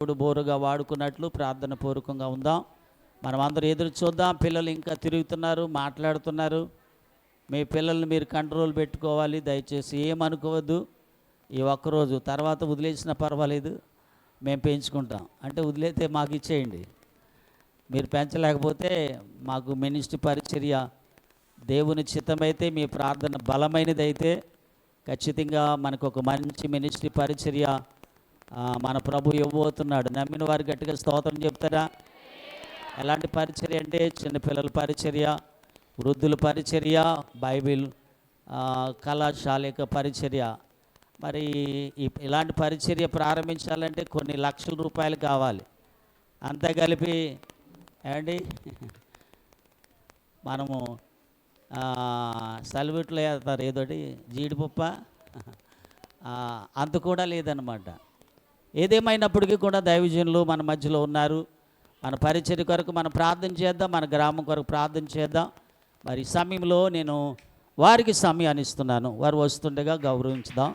ఇప్పుడు బోరుగా వాడుకున్నట్లు ప్రార్థన పూర్వకంగా ఉందాం. మనం అందరూ ఎదురు చూద్దాం. పిల్లలు ఇంకా తిరుగుతున్నారు, మాట్లాడుతున్నారు. మీ పిల్లల్ని మీరు కంట్రోల్ పెట్టుకోవాలి. దయచేసి ఏమనుకోవద్దు. ఈ ఒక్కరోజు తర్వాత వదిలేసినా పర్వాలేదు, మేము పెంచుకుంటాం. అంటే వదిలేతే మాకు ఇచ్చేయండి. మీరు పెంచలేకపోతే మాకు మినిస్ట్రీ పరిచర్య దేవుని చిత్తమైతే, మీ ప్రార్థన బలమైనది అయితే ఖచ్చితంగా మనకు ఒక మంచి మినిస్ట్రీ పరిచర్య మన ప్రభు ఇవ్వబోతున్నాడు. నమ్మిన వారు గట్టిగా స్తోత్రం చెప్తారా? ఎలాంటి పరిచర్య అంటే చిన్నపిల్లల పరిచర్య, వృద్ధుల పరిచర్య, బైబిల్ కళాశాలిక పరిచర్య. మరి ఇలాంటి పరిచర్య ప్రారంభించాలంటే కొన్ని లక్షల రూపాయలు కావాలి. అంతా కలిపి ఏమండి మనము సలివిట్లో వేస్తారు ఏదోటి జీడిపప్ప, అంత కూడా లేదన్నమాట. ఏదేమైనప్పటికీ కూడా దైవజనులు మన మధ్యలో ఉన్నారు. మన పరిచర్య కొరకు మనం ప్రార్థన చేద్దాం, మన గ్రామం కొరకు ప్రార్థన చేద్దాం. మరి సమయంలో నేను వారికి సమయాన్ని ఇస్తున్నాను. వారు వస్తుండగా గౌరవించుదాం.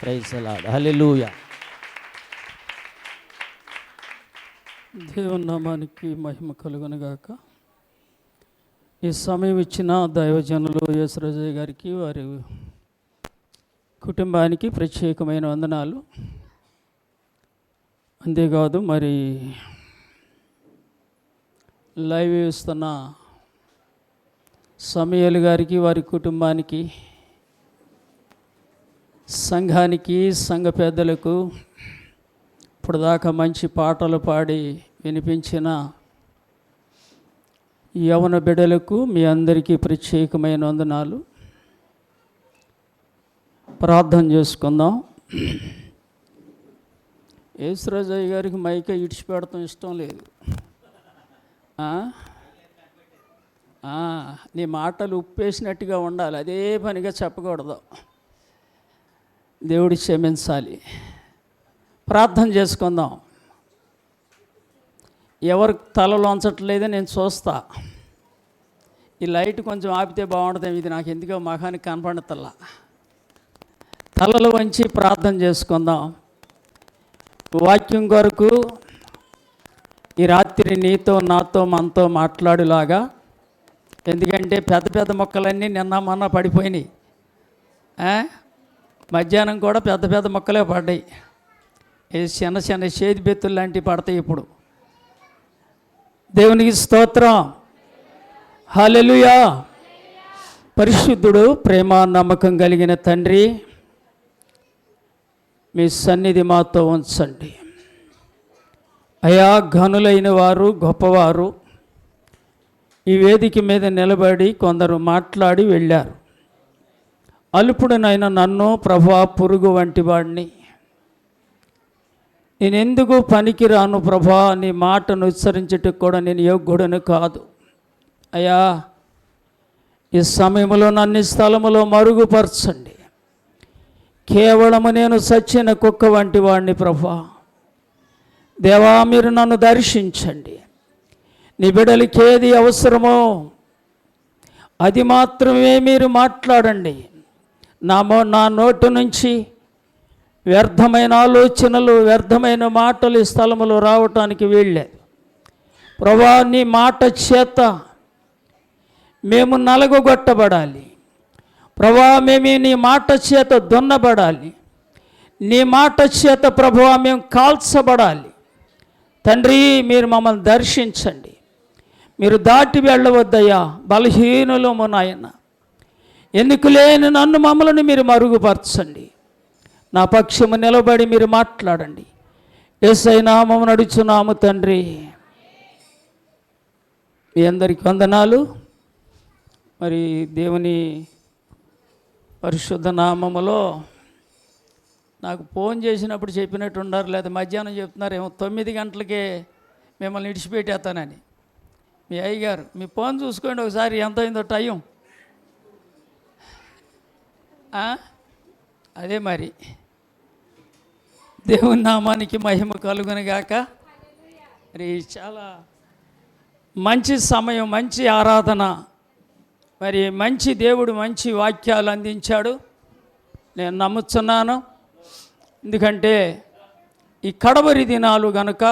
Praise the lord. హల్లెలూయా. దేవుని నామానికి మహిమ కలుగునుగాక. ఈ సమయం ఇచ్చిన దైవజనులు యేసురాజయ్య గారికి, వారి కుటుంబానికి ప్రత్యేకమైన వందనాలు. అంతేకాదు, మరి లైవ్ ఇస్తున్న సమయలు గారికి, వారి కుటుంబానికి, సంఘానికి, సంఘ పెద్దలకు, ఇప్పుడు దాకా మంచి పాటలు పాడి వినిపించిన యవన బిడ్డలకు మీ అందరికీ ప్రత్యేకమైన వందనాలు. ప్రార్థన చేసుకుందాం. యేసురాజయ్య గారికి మైక ఇడిచిపెడతాం ఇష్టం లేదు. నీ మాటలు ఉప్పేసినట్టుగా ఉండాలి, అదే పనిగా చెప్పకూడదు. దేవుడి క్షమించాలి. ప్రార్థన చేసుకుందాం. ఎవరు తలలో ఉంచట్లేదో నేను చూస్తా. ఈ లైట్ కొంచెం ఆపితే బాగుంటుంది. ఇది నాకు ఎందుకో మహానికి కనపడతల్లా. తలలు వంచి ప్రార్థన చేసుకుందాం. వాక్యం కొరకు ఈ రాత్రి నీతో, నాతో, మనతో మాట్లాడేలాగా. ఎందుకంటే పెద్ద పెద్ద మొక్కలన్నీ నిన్న మొన్న పడిపోయినాయి. మధ్యాహ్నం కూడా పెద్ద పెద్ద మొక్కలే పడ్డాయి. చిన్న చిన్న చేతి బెత్తులు లాంటివి పడతాయి ఇప్పుడు. దేవునికి స్తోత్రం. హల్లెలూయా. పరిశుద్ధుడు, ప్రేమ, నమ్మకం కలిగిన తండ్రి, మీ సన్నిధి మాతో ఉంచండి. అయా, ఘనులైన వారు, గొప్పవారు ఈ వేదిక మీద నిలబడి కొందరు మాట్లాడి వెళ్ళారు. అల్పుడునైన నన్ను, ప్రభువా, పురుగు వంటి వాడిని, నేనెందుకు పనికిరాను ప్రభా, నీ మాటను ఉచ్చరించటకు కూడా నేను యోగ్యుడను కాదు. అయ్యా, ఈ సమయంలో నన్ను స్థలములో మరుగుపరచండి. కేవలము నేను సచ్చిన కుక్క వంటి వాడిని ప్రభా. దేవా, మీరు నన్ను దర్శించండి. నీ బిడ్డలకి ఏది అవసరమో అది మాత్రమే మీరు మాట్లాడండి. నా నోటి నుంచి వ్యర్థమైన ఆలోచనలు, వ్యర్థమైన మాటలు ఈ స్థలములో రావటానికి వీల్లేదు ప్రభా. నీ మాట చేత మేము నలగొట్టబడాలి ప్రభా. మేము నీ మాట చేత దున్నబడాలి. నీ మాట చేత ప్రభువా మేము కాల్చబడాలి. తండ్రి, మీరు మమ్మల్ని దర్శించండి. మీరు దాటి వెళ్ళవద్దయ్యా. బలహీనులము నాయన. ఎందుకు లేని నన్ను, మమ్మల్ని మీరు మరుగుపరచండి. నా పక్షము నిలబడి మీరు మాట్లాడండి. యేసయ్య నామమున అడుగుచున్నాము తండ్రి. మీ అందరికీ వందనాలు. మరి దేవుని పరిశుద్ధ నామములో నాకు ఫోన్ చేసినప్పుడు చెప్పినట్టు ఉన్నారు, లేదా మధ్యాహ్నం చెప్తున్నారేమో 9 గంటలకే మిమ్మల్ని విడిచిపెట్టేస్తానని. మీ అయ్యగారు మీ ఫోన్ చూసుకోండి ఒకసారి, ఎంత అయిందో టైం. అదే మరి. దేవుని నామానికి మహిమ కలుగునుగాక. మరి చాలా మంచి సమయం, మంచి ఆరాధన. మరి మంచి దేవుడు మంచి వాక్యాలు అందించాడు, నేను నమ్ముతున్నాను. ఎందుకంటే ఈ కడవరి దినాలు గనుక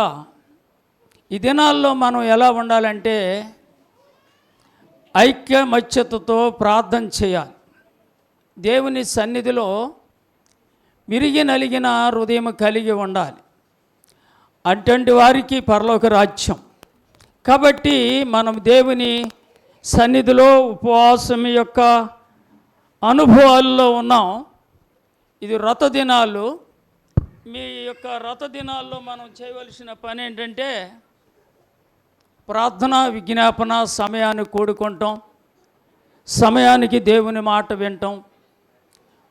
ఈ దినాల్లో మనం ఎలా ఉండాలంటే ఐక్యమత్యతతో ప్రార్థన చేయాలి. దేవుని సన్నిధిలో విరిగి నలిగిన హృదయం కలిగి ఉండాలి. అటువంటి వారికి పరలోక రాజ్యం. కాబట్టి మనం దేవుని సన్నిధిలో ఉపవాసం యొక్క అనుభవాల్లో ఉన్నాం. ఇది వ్రత దినాలు. మీ యొక్క వ్రత దినాల్లో మనం చేయవలసిన పని ఏంటంటే ప్రార్థన, విజ్ఞాపన, సమయాన్ని కూడుకుంటాం, సమయానికి దేవుని మాట వింటాం,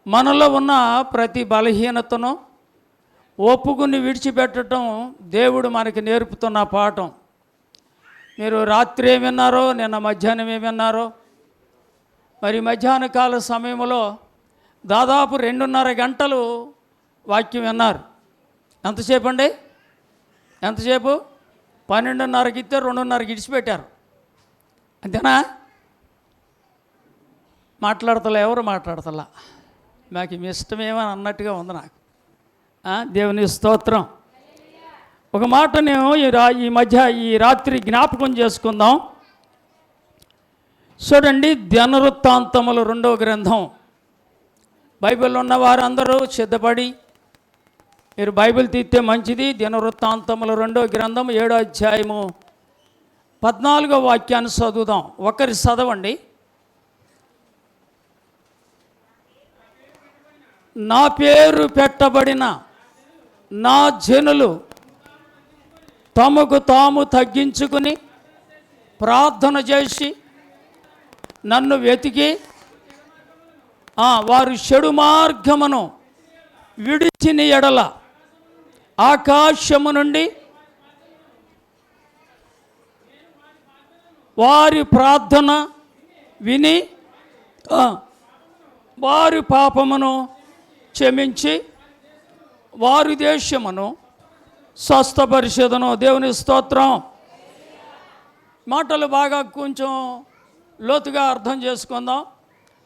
మనలో ఉన్న ప్రతి బలహీనతను ఒప్పుకుని విడిచిపెట్టడం దేవుడు మనకి నేర్పుతున్న పాఠం. మీరు రాత్రి ఏమి విన్నారో, నిన్న మధ్యాహ్నం ఏమి విన్నారో, మరి మధ్యాహ్న కాల సమయంలో దాదాపు 2.5 గంటలు వాక్యం విన్నారు. ఎంతసేపు అండి? ఎంతసేపు? 12:30కి ఇస్తే 2:30కి ఇడిచిపెట్టారు. అంతేనా? మాట్లాడతలే, ఎవరు మాట్లాడతలా. నాకు మీ ఇష్టమేమని అన్నట్టుగా ఉంది నాకు. దేవుని స్తోత్రం. ఒక మాట నేను ఈ రాత్రి జ్ఞాపకం చేసుకుందాం. చూడండి, దినవృత్తాంతములు 2వ గ్రంథం. బైబిల్ ఉన్న వారందరూ సిద్ధపడి మీరు బైబిల్ తీస్తే మంచిది. దినవృత్తాంతములు 2వ గ్రంథం 7వ అధ్యాయము 14వ వాక్యాన్ని చదువుదాం. ఒకరి చదవండి. నా పేరు పెట్టబడిన నా జనులు తమకు తాము తగ్గించుకుని ప్రార్థన చేసి నన్ను వెతికి వారు చెడు మార్గమును విడిచిన ఎడల ఆకాశము నుండి వారి ప్రార్థన విని వారి పాపమును క్షమించి వారి దేశమును స్వస్థపరిషదను. దేవుని స్తోత్రం. మాటలు బాగా కొంచెం లోతుగా అర్థం చేసుకుందాం.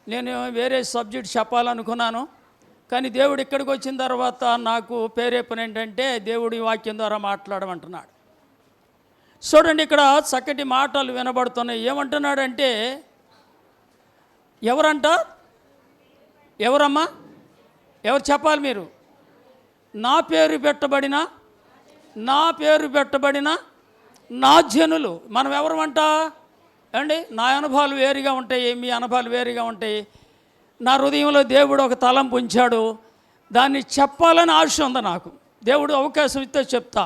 నేను వేరే సబ్జెక్ట్ చెప్పాలనుకున్నాను, కానీ దేవుడు ఇక్కడికి వచ్చిన తర్వాత నాకు ప్రేరేపణ ఏంటంటే దేవుడి వాక్యం ద్వారా మాట్లాడమంటున్నాడు. చూడండి, ఇక్కడ చక్కటి మాటలు వినబడుతున్నాయి. ఏమంటున్నాడంటే, ఎవరంట? ఎవరమ్మా? ఎవరు చెప్పాలి మీరు? నా పేరు పెట్టబడిన నా జనులు. మనం ఎవరమంట అండి? నా అనుభవాలు వేరుగా ఉంటాయి, మీ అనుభవాలు వేరుగా ఉంటాయి. నా హృదయంలో దేవుడు ఒక తలంపు ఉంచాడు, దాన్ని చెప్పాలని ఆశ ఉంది నాకు. దేవుడు అవకాశం ఇస్తే చెప్తా.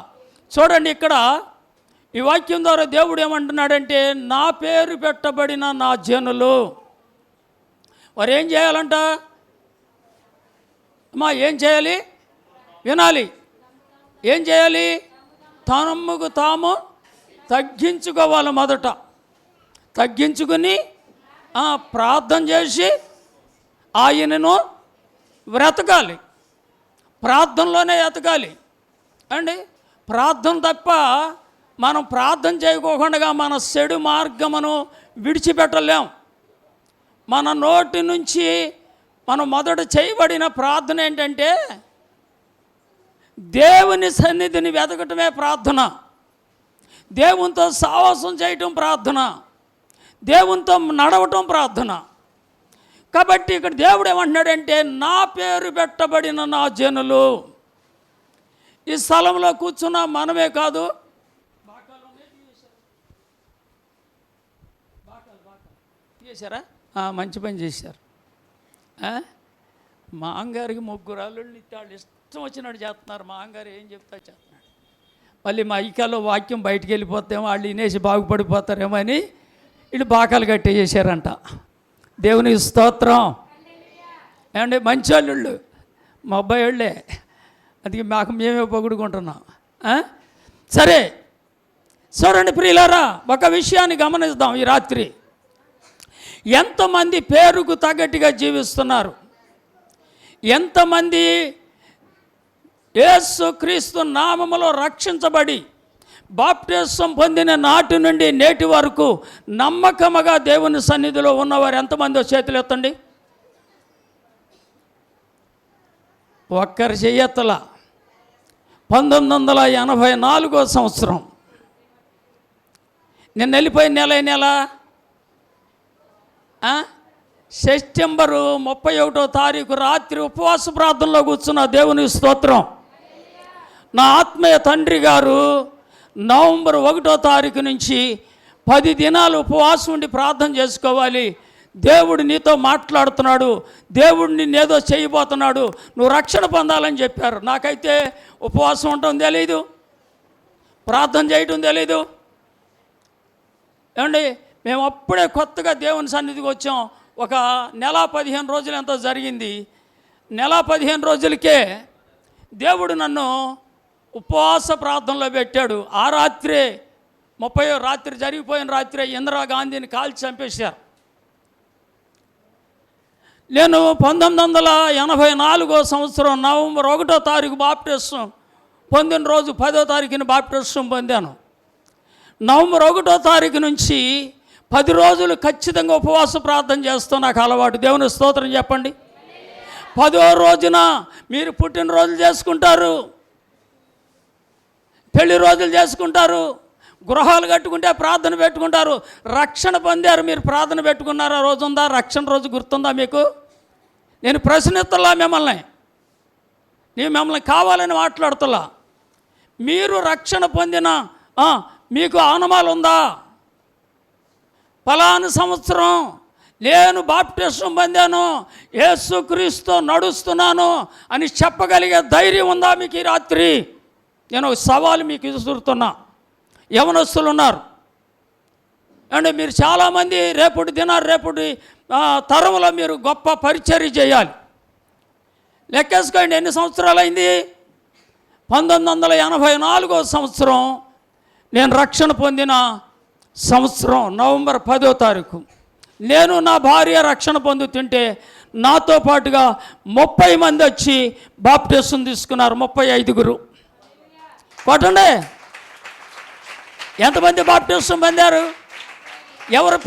చూడండి, ఇక్కడ ఈ వాక్యం ద్వారా దేవుడు ఏమంటున్నాడంటే, నా పేరు పెట్టబడిన నా జనులు. వారు ఏం చేయాలంట? ఏం చేయాలి? వినాలి. ఏం చేయాలి? తమకు తాము తగ్గించుకోవాలి. మొదట తగ్గించుకుని ప్రార్థన చేసి ఆయనను బ్రతకాలి. ప్రార్థనలోనే ఎతకాలి అండి. ప్రార్థన తప్ప మనం ప్రార్థన చేయకోకుండా మన చెడు మార్గమును విడిచిపెట్టలేం. మన నోటి నుంచి మనం మొదట చేయబడిన ప్రార్థన ఏంటంటే దేవుని సన్నిధిని వెతకటమే ప్రార్థన. దేవునితో సావాసం చేయటం ప్రార్థన. దేవునితో నడవటం ప్రార్థన. కాబట్టి ఇక్కడ దేవుడు ఏమంటున్నాడంటే, నా పేరు పెట్టబడిన నా జనులు. ఈ స్థలంలో కూర్చున్న మనమే కాదు, చేశారా? మంచి పని చేశారు. మా అంగారికి 3 అల్లుళ్ళు వాళ్ళు ఇష్టం వచ్చినట్టు చేస్తున్నారు. మా అంగారు ఏం చెప్తా చేస్తున్నాడు. మళ్ళీ మా ఐక్యాలో వాక్యం బయటికి వెళ్ళిపోతేమో వాళ్ళు వినేసి బాగుపడిపోతారేమో అని వీళ్ళు బాకాలు కట్టేసారంట. దేవుని స్తోత్రం. ఏమంటే మంచి అల్లుళ్ళు మా అబ్బాయి వాళ్ళే, అది మాకు మేమే పొగుడుకుంటున్నాం. సరే, చూడండి ప్రియులారా, ఒక విషయాన్ని గమనిద్దాం. ఈ రాత్రి ఎంతమంది పేరుకు తగ్గట్టుగా జీవిస్తున్నారు? ఎంతమంది యేసు క్రీస్తు నామములో రక్షించబడి బాప్టిజం పొందిన నాటి నుండి నేటి వరకు నమ్మకముగా దేవుని సన్నిధిలో ఉన్నవారు ఎంతమందో చేతులు ఎత్తండి. ఒక్కరు చెయ్యెత్తల. 1984 సంవత్సరం. నేను వెళ్ళిపోయిన నెల సెప్టెంబరు 31వ తారీఖు రాత్రి ఉపవాస ప్రార్థనలో కూర్చున్న దేవుని స్తోత్రం. నా ఆత్మీయ తండ్రి గారు నవంబర్ 1వ తారీఖు నుంచి 10 దినాలు ఉపవాసం ఉండి ప్రార్థన చేసుకోవాలి, దేవుడు నీతో మాట్లాడుతున్నాడు, దేవుడు నిన్నేదో చేయబోతున్నాడు, నువ్వు రక్షణ పొందాలని చెప్పారు. నాకైతే ఉపవాసం ఉండటం తెలీదు, ప్రార్థన చేయటం తెలీదు. ఏమండి, మేము అప్పుడే కొత్తగా దేవుని సన్నిధికి వచ్చాం. ఒక నెల 15 రోజులు ఎంతో జరిగింది. నెల 15 రోజులకే దేవుడు నన్ను ఉపవాస ప్రార్థనలో పెట్టాడు. ఆ రాత్రే 30వ రాత్రి జరిగిపోయిన రాత్రే ఇందిరాగాంధీని కాల్చి చంపేశారు. నేను 1984 సంవత్సరం నవంబర్ 1వ తారీఖు బాప్టిస్టం పొందిన రోజు 10వ తారీఖున బాప్టిస్టం పొందాను. నవంబర్ 1వ తారీఖు నుంచి 10 రోజులు ఖచ్చితంగా ఉపవాస ప్రార్థన చేస్తాం, నాకు అలవాటు. దేవుని స్తోత్రం చెప్పండి. 10వ రోజున మీరు పుట్టినరోజులు చేసుకుంటారు, పెళ్లి రోజులు చేసుకుంటారు, గృహాలు కట్టుకుంటే ప్రార్థన పెట్టుకుంటారు. రక్షణ పొందారు, మీరు ప్రార్థన పెట్టుకున్నారా? రోజు ఉందా? రక్షణ రోజు గుర్తుందా మీకు? నేను ప్రశ్నిస్తలా మిమ్మల్ని, నేను మిమ్మల్ని కావాలని మాట్లాడుతున్నా. మీరు రక్షణ పొందిన మీకు ఆనమాలు ఉందా? ఫలానా సంవత్సరం నేను బాప్టిస్టం పొందాను, యేసుక్రీస్తు నడుస్తున్నాను అని చెప్పగలిగే ధైర్యం ఉందా మీకు ఈ రాత్రి? నేను ఒక సవాలు మీకు విసురుతున్నా. యవనస్తులు ఉన్నారు అంటే మీరు చాలామంది రేపటి తరంలో మీరు గొప్ప పరిచర్య చేయాలి. లెక్కేసుకోండి, ఎన్ని సంవత్సరాలు అయింది? 1984 సంవత్సరం నేను రక్షణ పొందిన సంవత్సరం నవంబర్ 10వ తారీఖు. నేను నా భార్య రక్షణ పొందుతుంటే నాతో పాటుగా 30 మంది వచ్చి బాప్టిస్టం తీసుకున్నారు. 35 కొట్టండి. ఎంతమంది బాప్టిస్టం పొందారు? ఎవరి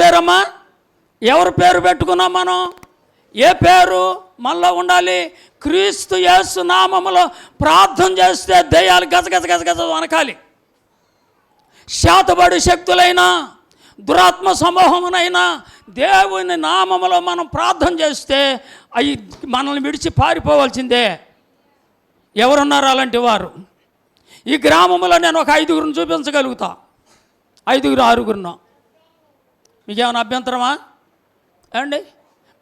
పేరమ్మా? ఎవరి పేరు పెట్టుకున్నాం మనం? ఏ పేరు మనలో ఉండాలి? క్రీస్తు యేసు నామములో ప్రార్థన చేస్తే దయ్యాలు గజగజ వనకాలి. శాతబడి శక్తులైనా దురాత్మ సమూహమునైనా దేవుని నామములో మనం ప్రార్థన చేస్తే అవి మనల్ని విడిచి పారిపోవాల్సిందే. ఎవరున్నారు అలాంటి వారు? ఈ గ్రామంలో నేను ఒక 5గురిని చూపించగలుగుతా. 5 6 మీకేమైనా అభ్యంతరమా అండి?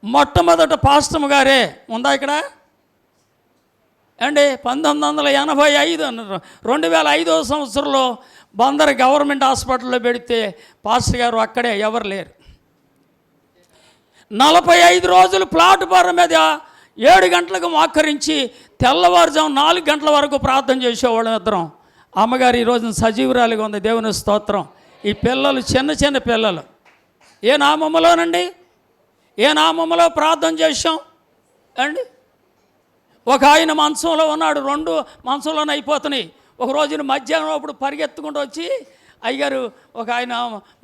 మొట్టమొదట పాస్టమ్ గారే ఉందా ఇక్కడ అండి? 1985 2005 సంవత్సరంలో బందర్ గవర్నమెంట్ హాస్పిటల్లో పెడితే పాస్టర్ గారు అక్కడే, ఎవరు లేరు. 45 రోజులు ప్లాట్ఫారం మీద 7 గంటలకు మోకరించి తెల్లవారుజాము 4 గంటల వరకు ప్రార్థన చేసేవాళ్ళం ఇద్దరం. అమ్మగారు ఈరోజు సజీవురాలిగా ఉంది, దేవుని స్తోత్రం. ఈ పిల్లలు చిన్న పిల్లలు. ఏ నామములోనండి? ఏ నామములో ప్రార్థన చేసాం అండి? ఒక ఆయన మంచంలో ఉన్నాడు, 2 మంచంలోనే అయిపోతున్నాయి. ఒక రోజున మధ్యాహ్నం అప్పుడు పరిగెత్తుకుంటూ వచ్చి, అయ్యగారు ఒక ఆయన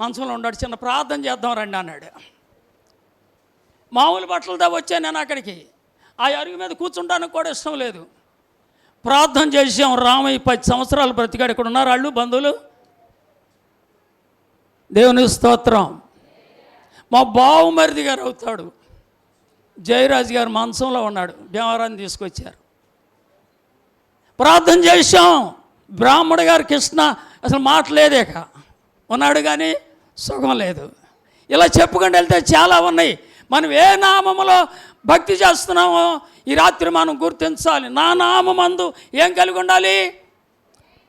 మంచంలో ఉన్నాడు, చిన్న ప్రార్థన చేద్దాం రండి అన్నాడు. మామూలు బట్టలతో వచ్చాను నేను అక్కడికి. ఆ అరుగు మీద కూర్చుంటానికి కూడా ఇష్టం లేదు. ప్రార్థన చేసాం. రామయ్య 10 సంవత్సరాలు బ్రతికాడు. ఇక్కడ ఉన్నారు వాళ్ళు, బంధువులు. దేవుని స్తోత్రం. మా బావుమరిది గారు అవుతాడు, జయరాజు గారు మంచంలో ఉన్నాడు, భీమవరాన్ని తీసుకొచ్చారు. ప్రార్థన చేసాం. బ్రాహ్మణ గారు కృష్ణ అసలు మాటలేదేక ఉన్నాడు, కానీ సుఖం లేదు. ఇలా చెప్పుకుంటూ వెళ్తే చాలా ఉన్నాయి. మనం ఏ నామములో భక్తి చేస్తున్నామో ఈ రాత్రి మనం గుర్తించాలి. నా నామందు ఏం కలిగి ఉండాలి?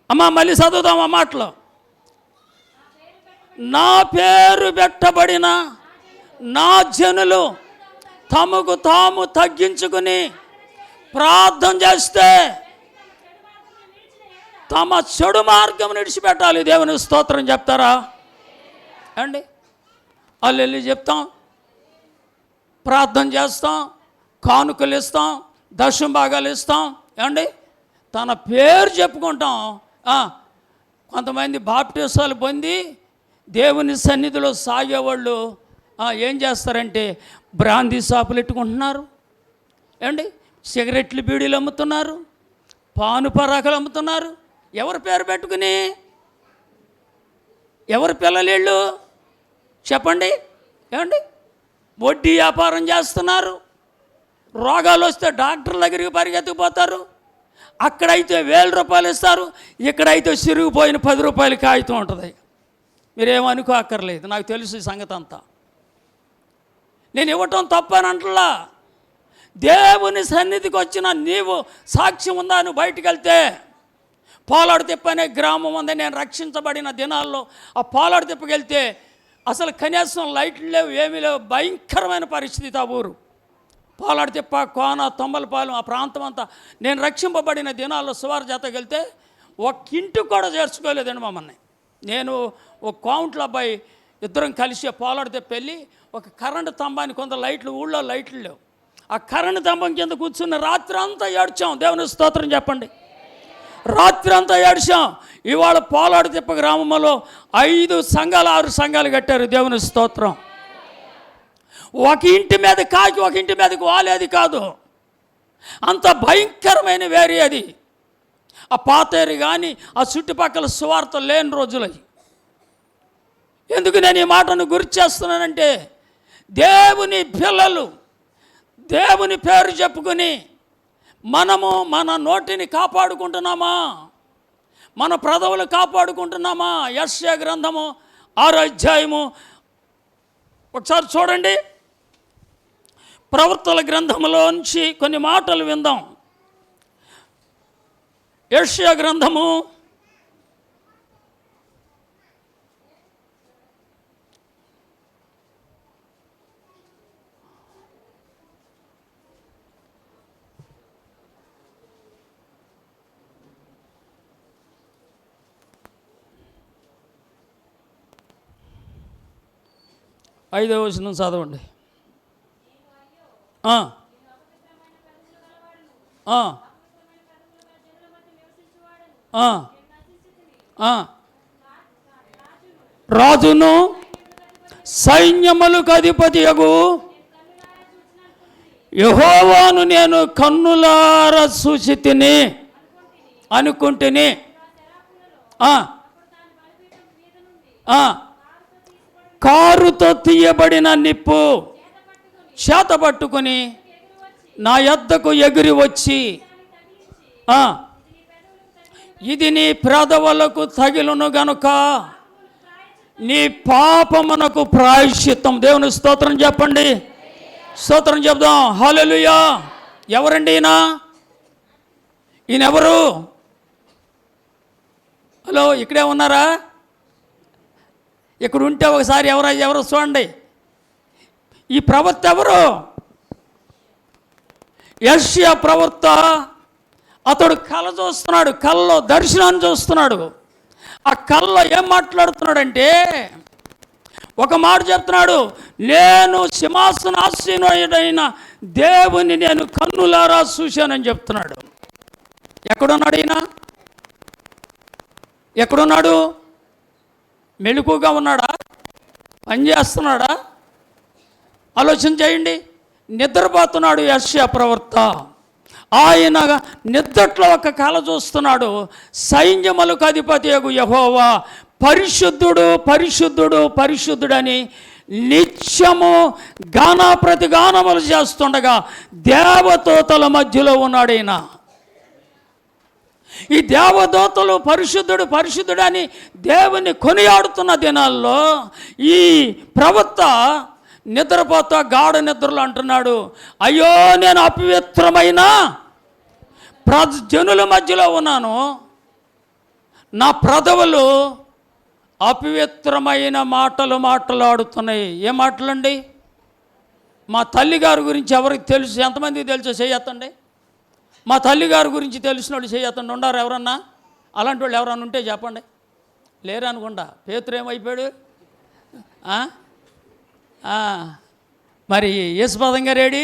అమ్మా మళ్ళీ చదువుదాం ఆ మాటలో. నా పేరు పెట్టబడిన నా జనులు తమకు తాము తగ్గించుకుని ప్రార్థన చేస్తే తమ చెడు మార్గం విడిచిపెట్టాలి. దేవుని స్తోత్రం చెప్తారా అండి? వాళ్ళు వెళ్ళి చెప్తాం, ప్రార్థన చేస్తాం, కానుకలు ఇస్తాం, దశమ భాగాలు ఇస్తాం ఏమండి, తన పేరు చెప్పుకుంటాం. కొంతమంది బాప్టిసాలు పొంది దేవుని సన్నిధిలో సాగేవాళ్ళు ఏం చేస్తారంటే బ్రాందీ షాపులు పెట్టుకుంటున్నారు ఏమండి, సిగరెట్లు బీడీలు అమ్ముతున్నారు, పాను పరాకులు అమ్ముతున్నారు. ఎవరి పేరు పెట్టుకుని? ఎవరి పిల్లలు చెప్పండి? ఏమండి? వడ్డీ వ్యాపారం చేస్తున్నారు. రోగాలు వస్తే డాక్టర్ దగ్గరికి పరిగెత్తుకుపోతారు. అక్కడైతే 1000 రూపాయలు ఇస్తారు, ఇక్కడైతే సిరిగిపోయిన 10 రూపాయలు కాగితం ఉంటుంది. మీరేమనుకో అక్కర్లేదు, నాకు తెలుసు ఈ సంగతి అంతా. నేను ఇవ్వటం తప్పని అంటలా. దేవుని సన్నిధికి వచ్చిన నీవు సాక్ష్యం ఉందా? నువ్వు బయటికి వెళ్తే పోలాడు తిప్ప అనే గ్రామం ఉంది. నేను రక్షించబడిన దినాల్లో ఆ పోలాడు తిప్పకి వెళ్తే అసలు కనీసం లైట్లు లేవు, ఏమీ లేవు. భయంకరమైన పరిస్థితి ఆ ఊరు. పోలాడు తిప్ప, కోన, తొమ్మలపాలెం ఆ ప్రాంతం అంతా. నేను రక్షింపబడిన దినాల్లో సువార్ జాతకి వెళ్తే ఒక ఇంటికి కూడా చేర్చుకోలేదండి మమ్మల్ని. నేను ఒక కౌంట్ల అబ్బాయి ఇద్దరం కలిసి పోలాడు తిప్ప వెళ్ళి ఒక కరెంటు స్తంభానికి కొంత లైట్లు, ఊళ్ళో లైట్లు లేవు, ఆ కరెంటు స్తంభం కింద కూర్చుని రాత్రి అంతా ఏడ్చాం. దేవుని స్తోత్రం చెప్పండి. రాత్రి అంతా ఏడ్చాం. ఇవాళ పోలాడు తిప్ప గ్రామంలో 5 సంఘాలు 6 సంఘాలు కట్టారు. దేవుని స్తోత్రం. ఒక ఇంటి మీద కాకి ఒక ఇంటి మీదకి వాలేది కాదు. అంత భయంకరమైన వేరి అది. ఆ పాతేరు కానీ ఆ చుట్టుపక్కల సువార్త లేని రోజులవి. ఎందుకు నేను ఈ మాటను గుర్తు చేస్తున్నానంటే, దేవుని పిల్లలు దేవుని పేరు చెప్పుకొని మనము మన నోటిని కాపాడుకుంటున్నామా? మన ప్రదవులు కాపాడుకుంటున్నామా? యెషయా గ్రంథము 6వ అధ్యాయము ఒకసారి చూడండి. ప్రవక్తల గ్రంథములోంచి కొన్ని మాటలు విందాం. యెషయా గ్రంథము 5వ వచనం చదవండి. రాజును సైన్యములకు అధిపతియగు యెహోవాను నేను కన్నులార చూచితిని అనుకుంటుని. కారుతో తీయబడిన నిప్పు చేత పట్టుకొని నా యొద్దకు ఎగిరి వచ్చి, ఇది నీ పెదవులకు తగిలును గనుక నీ పాపమునకు ప్రాయశ్చిత్తం. దేవుని స్తోత్రం చెప్పండి. స్తోత్రం చెప్దాం. హల్లెలూయా. ఎవరండి ఈయన? ఈయనెవరు? హలో, ఇక్కడే ఉన్నారా? ఇక్కడ ఉంటే ఒకసారి ఎవరో చూడండి. ఈ ప్రవక్త ఎవరు? యెషయా ప్రవక్త. అతడు కళ చూస్తున్నాడు, కళ్ళలో దర్శనాన్ని చూస్తున్నాడు. ఆ కళ్ళలో ఏం మాట్లాడుతున్నాడంటే ఒక మాట చెప్తున్నాడు, నేను సింహాసనాసీనుడైన దేవుని నేను కన్నులారా చూశానని చెప్తున్నాడు. ఎక్కడున్నాడు ఈయన? ఎక్కడున్నాడు? మెలకుగా ఉన్నాడా? పనిచేస్తున్నాడా? ఆలోచన చేయండి. నిద్రపోతున్నాడు యెషయా ప్రవక్త. ఆయన నిద్రలో ఒక కళ చూస్తున్నాడు. సైన్యములకు అధిపతియగు యెహోవా పరిశుద్ధుడు పరిశుద్ధుడు పరిశుద్ధుడని నిత్యము ప్రతిగానములు చేస్తుండగా దేవదూతల మధ్యలో ఉన్నాడు ఈయన. ఈ దేవదూతలు పరిశుద్ధుడు పరిశుద్ధుడని దేవుని కొనియాడుతున్న దినాల్లో ఈ ప్రవక్త నిద్రపోతా గాఢ నిద్రలు అంటున్నాడు, అయ్యో నేను అపవిత్రమైన జనుల మధ్యలో ఉన్నాను, నా పెదవులు అపవిత్రమైన మాటలు మాట్లాడుతున్నాయి. ఏ మాటలండి? మా తల్లిగారి గురించి ఎవరికి తెలుసు? ఎంతమందికి తెలుసో చేయొద్దండి. మా తల్లిగారి గురించి తెలిసిన వాళ్ళు చేయొద్దండి. ఉండారు ఎవరన్నా? అలాంటి వాళ్ళు ఎవరన్నా ఉంటే చెప్పండి. లేరు అనుకుంటా. పేతురు ఏమైపోయాడు? మరి యేసుపాదం గారు ఏడి?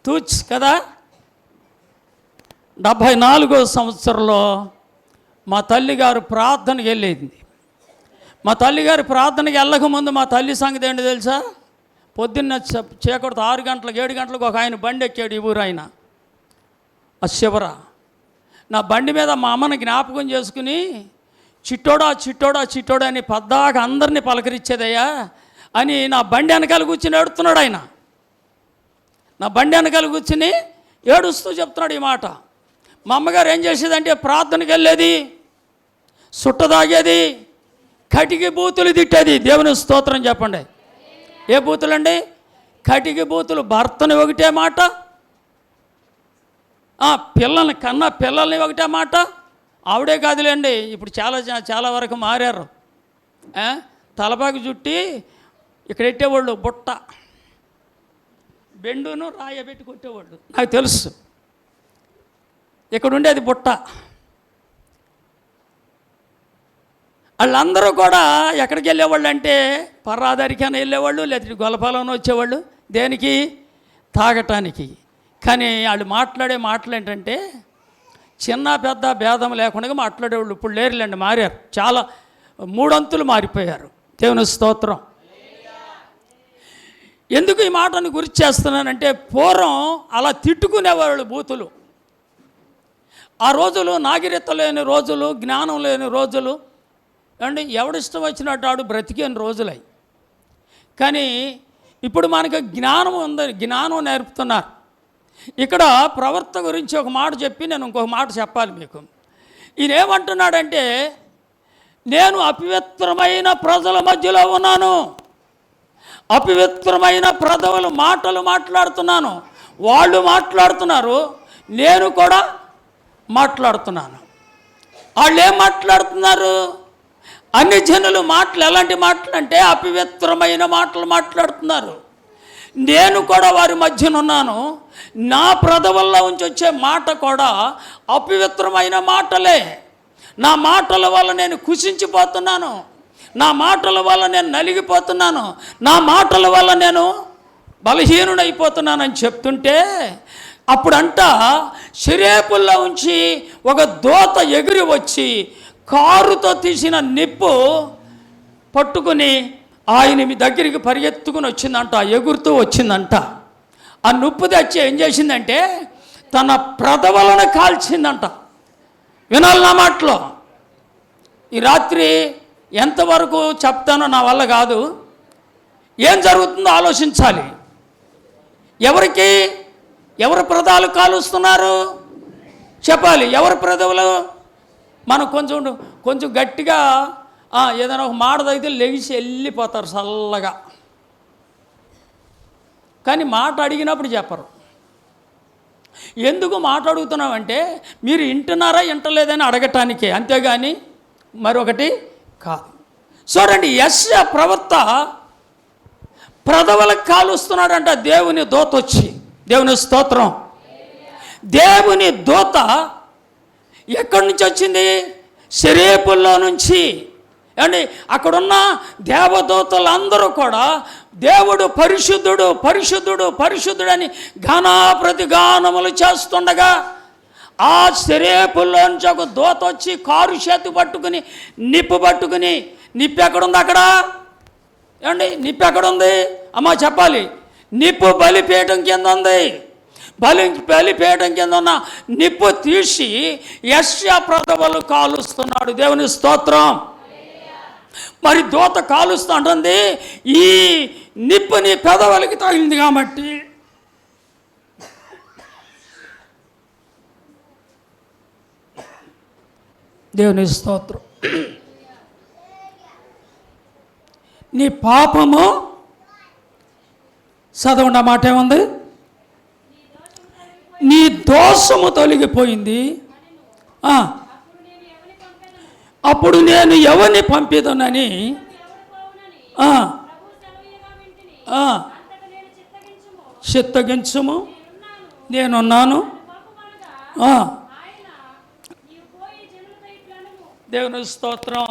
తూచ్ కదా. 74వ సంవత్సరంలో మా తల్లిగారు ప్రార్థనకి వెళ్ళేది. మా తల్లిగారి ప్రార్థనకి వెళ్ళకముందు మా తల్లి సంగతి ఏంటి తెలుసా? పొద్దున్న చీకటితో 6 గంటలకు 7 గంటలకు ఒక ఆయన బండి ఎక్కాడు, ఈ ఊరు ఆయన, ఆ శివర. నా బండి మీద మా అమ్మని జ్ఞాపకం చేసుకుని చిట్టోడా చిట్టోడా చిట్టోడా అని పద్దాక అందరినీ పలకరించేదయ్యా అని నా బండి వెనకాల కూర్చుని ఏడుస్తున్నాడు ఆయన. నా బండి వెనకాల కూర్చుని ఏడుస్తూ చెప్తున్నాడు ఈ మాట. మా అమ్మగారు ఏం చేసేదంటే ప్రార్థనకి వెళ్ళేది, సుట్ట తాగేది, కటికి బూతులు తిట్టేది. దేవుని స్తోత్రం చెప్పండి. ఏ బూతులండి? కటికి బూతులు. భర్తని ఒకటే మాట, పిల్లల్ని కన్నా పిల్లల్ని ఒకటే మాట. ఆవిడే కాదులేండి, ఇప్పుడు చాలా వరకు మారారు. తలపాకి చుట్టి ఇక్కడ పెట్టేవాళ్ళు బుట్ట, బెండును రాయ పెట్టి కొట్టేవాళ్ళు, నాకు తెలుసు. ఇక్కడ ఉండేది బుట్ట. వాళ్ళందరూ కూడా ఎక్కడికి వెళ్ళేవాళ్ళు అంటే పర్రాదరికైనా వెళ్ళేవాళ్ళు, లేకపోతే గొల్లపాలెంలో వచ్చేవాళ్ళు. దేనికి? తాగటానికి. కానీ వాళ్ళు మాట్లాడే మాటలు ఏంటంటే చిన్న పెద్ద భేదం లేకుండా మాట్లాడేవాళ్ళు. ఇప్పుడు లేరులేండి, మారారు. చాలా 3 అంతులు మారిపోయారు. దేవుని స్తోత్రం. ఎందుకు ఈ మాటను గుర్తు చేస్తున్నానంటే పూర్వం అలా తిట్టుకునేవాళ్ళు బూతులు. ఆ రోజులు నాగరికత లేని రోజులు, జ్ఞానం లేని రోజులు అండి. ఎవడిష్టం వచ్చినట్టు ఆడు బ్రతికేని రోజులై. కానీ ఇప్పుడు మనకు జ్ఞానం ఉంది, జ్ఞానం నేర్పుతున్నారు. ఇక్కడ ప్రవర్త గురించి ఒక మాట చెప్పి నేను ఇంకొక మాట చెప్పాలి మీకు. ఈయన ఏమంటున్నాడంటే, నేను అపవిత్రమైన ప్రజల మధ్యలో ఉన్నాను, అపవిత్రమైన ప్రజల మాటలు మాట్లాడుతున్నాను. వాళ్ళు మాట్లాడుతున్నారు, నేను కూడా మాట్లాడుతున్నాను. వాళ్ళు ఏం మాట్లాడుతున్నారు? అన్ని జనులు మాటలు ఎలాంటి మాటలు అంటే అపవిత్రమైన మాటలు మాట్లాడుతున్నారు. నేను కూడా వారి మధ్యన ఉన్నాను. నా ప్రదవల్ల నుంచి వచ్చే మాట కూడా అపవిత్రమైన మాటలే. నా మాటల వల్ల నేను కుషించిపోతున్నాను, నా మాటల వల్ల నేను నలిగిపోతున్నాను, నా మాటల వల్ల నేను బలహీనుడైపోతున్నానని చెప్తుంటే, అప్పుడంట శిరేపుల్లో ఉంచి ఒక దూత ఎగిరి వచ్చి కారుతో తీసిన నిప్పు పట్టుకుని ఆయన మీ దగ్గరికి పరిగెత్తుకుని వచ్చిందంట, ఎగురుతూ వచ్చిందంట. ఆ నిప్పు తెచ్చి ఏం చేసిందంటే తన ప్రదవలను కాల్చిందంట. వినాలి నా మాటలో. ఈ రాత్రి ఎంతవరకు చెప్తానో నా వల్ల కాదు. ఏం జరుగుతుందో ఆలోచించాలి. ఎవరు ప్రదాలు కాలుస్తున్నారు చెప్పాలి. ఎవరు ప్రదవులు? మనం కొంచెం గట్టిగా ఏదైనా ఒక మాట తగితే లెగిసి వెళ్ళిపోతారు చల్లగా. కానీ మాట అడిగినప్పుడు చెప్పరు. ఎందుకు మాట అడుగుతున్నామంటే మీరు వింటున్నారా వింటలేదని అడగటానికే, అంతేగాని మరొకటి కాదు. చూడండి, యెషయా ప్రవక్త ప్రదవలకు కాలుస్తున్నాడంట దేవుని దూత వచ్చి. దేవుని స్తోత్రం. దేవుని దూత ఎక్కడి నుంచి వచ్చింది? శరీపుల్లో నుంచి. అండి, అక్కడున్న దేవదూతలందరూ కూడా దేవుడు పరిశుద్ధుడు పరిశుద్ధుడు పరిశుద్ధుడని ఘనా ప్రతిగానములు చేస్తుండగా ఆ శరీపుల్లో నుంచి ఒక దూత వచ్చి కారు చేతి పట్టుకుని నిప్పు పట్టుకుని, నిప్పు ఎక్కడుంది అక్కడ? ఏమండి, నిప్పు ఎక్కడుంది అమ్మా చెప్పాలి. నిప్పు బలిపీఠం కింద ఉంది. బలిపీఠం కింద ఉన్న నిప్పు తీసి యెషయా ప్రదవలు కాలుస్తున్నాడు. దేవుని స్తోత్రం. మరి దూత కాలుస్తూ అంటుంది, ఈ నిప్పు నీ పెదవులకి తగిలింది కాబట్టి దేవుని స్తోత్రం. నీ పాపము చదవండి, మాట ఏముంది? నీ దోషము తొలగిపోయింది. అప్పుడు నేను ఎవరిని పంపిదనని చిత్తగించుము, నేనున్నాను. దేవుని స్తోత్రం.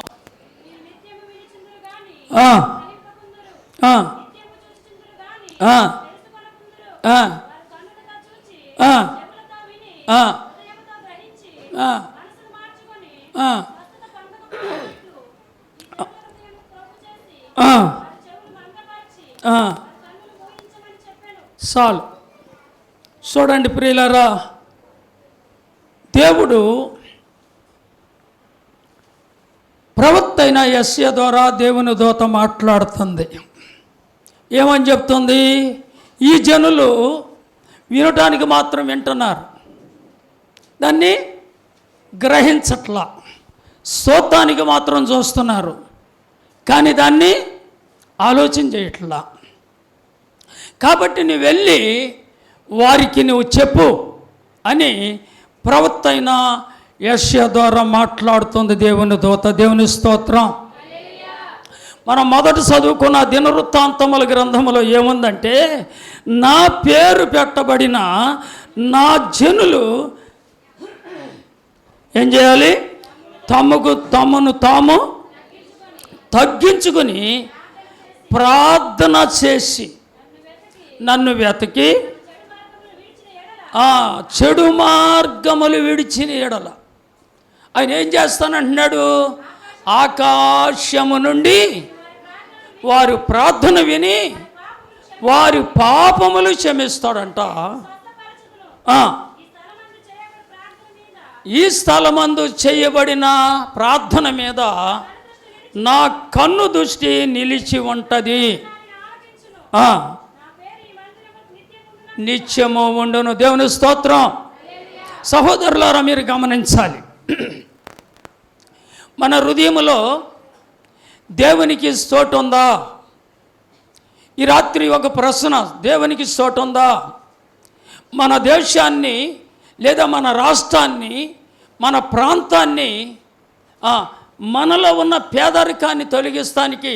చాలు. చూడండి ప్రియులారా, దేవుడు ప్రవక్త అయిన యెషయా ద్వారా దేవుని దూత మాట్లాడుతుంది. ఏమని చెప్తుంది? ఈ జనులు వినటానికి మాత్రం వింటున్నారు, దాన్ని గ్రహించట్లా. స్తోత్రానికి మాత్రం చూస్తున్నారు, కానీ దాన్ని ఆలోచన చేయట్లా. కాబట్టి నువ్వు వెళ్ళి వారికి నువ్వు చెప్పు అని ప్రవక్త అయిన యెషయా ద్వారా మాట్లాడుతుంది దేవుని దూత. దేవుని స్తోత్రం. మనం మొదట చదువుకున్న దినవృత్తాంతముల గ్రంథములో ఏముందంటే, నా పేరు పెట్టబడిన నా జనులు ఏం చేయాలి? తమను తాము తగ్గించుకుని ప్రార్థన చేసి నన్ను వెతకి చెడు మార్గములు విడిచిన ఎడల ఆయన ఏం చేస్తానంటున్నాడు? ఆకాశము నుండి వారి ప్రార్థన విని వారి పాపములు క్షమిస్తాడంట. ఈ స్థలమందు చేయబడిన ప్రార్థన మీద నా కన్ను దృష్టి నిలిచి ఉంటుంది, నిత్యము ఉండును. దేవుని స్తోత్రం. సహోదరులారా, మీరు గమనించాలి, మన హృదయములో దేవునికి చోటు ఉందా? ఈ రాత్రి ఒక ప్రశ్న, దేవునికి చోటు ఉందా? మన దేశాన్ని లేదా మన రాష్ట్రాన్ని, మన ప్రాంతాన్ని, మనలో ఉన్న పేదరికాన్ని తొలగిస్తానికి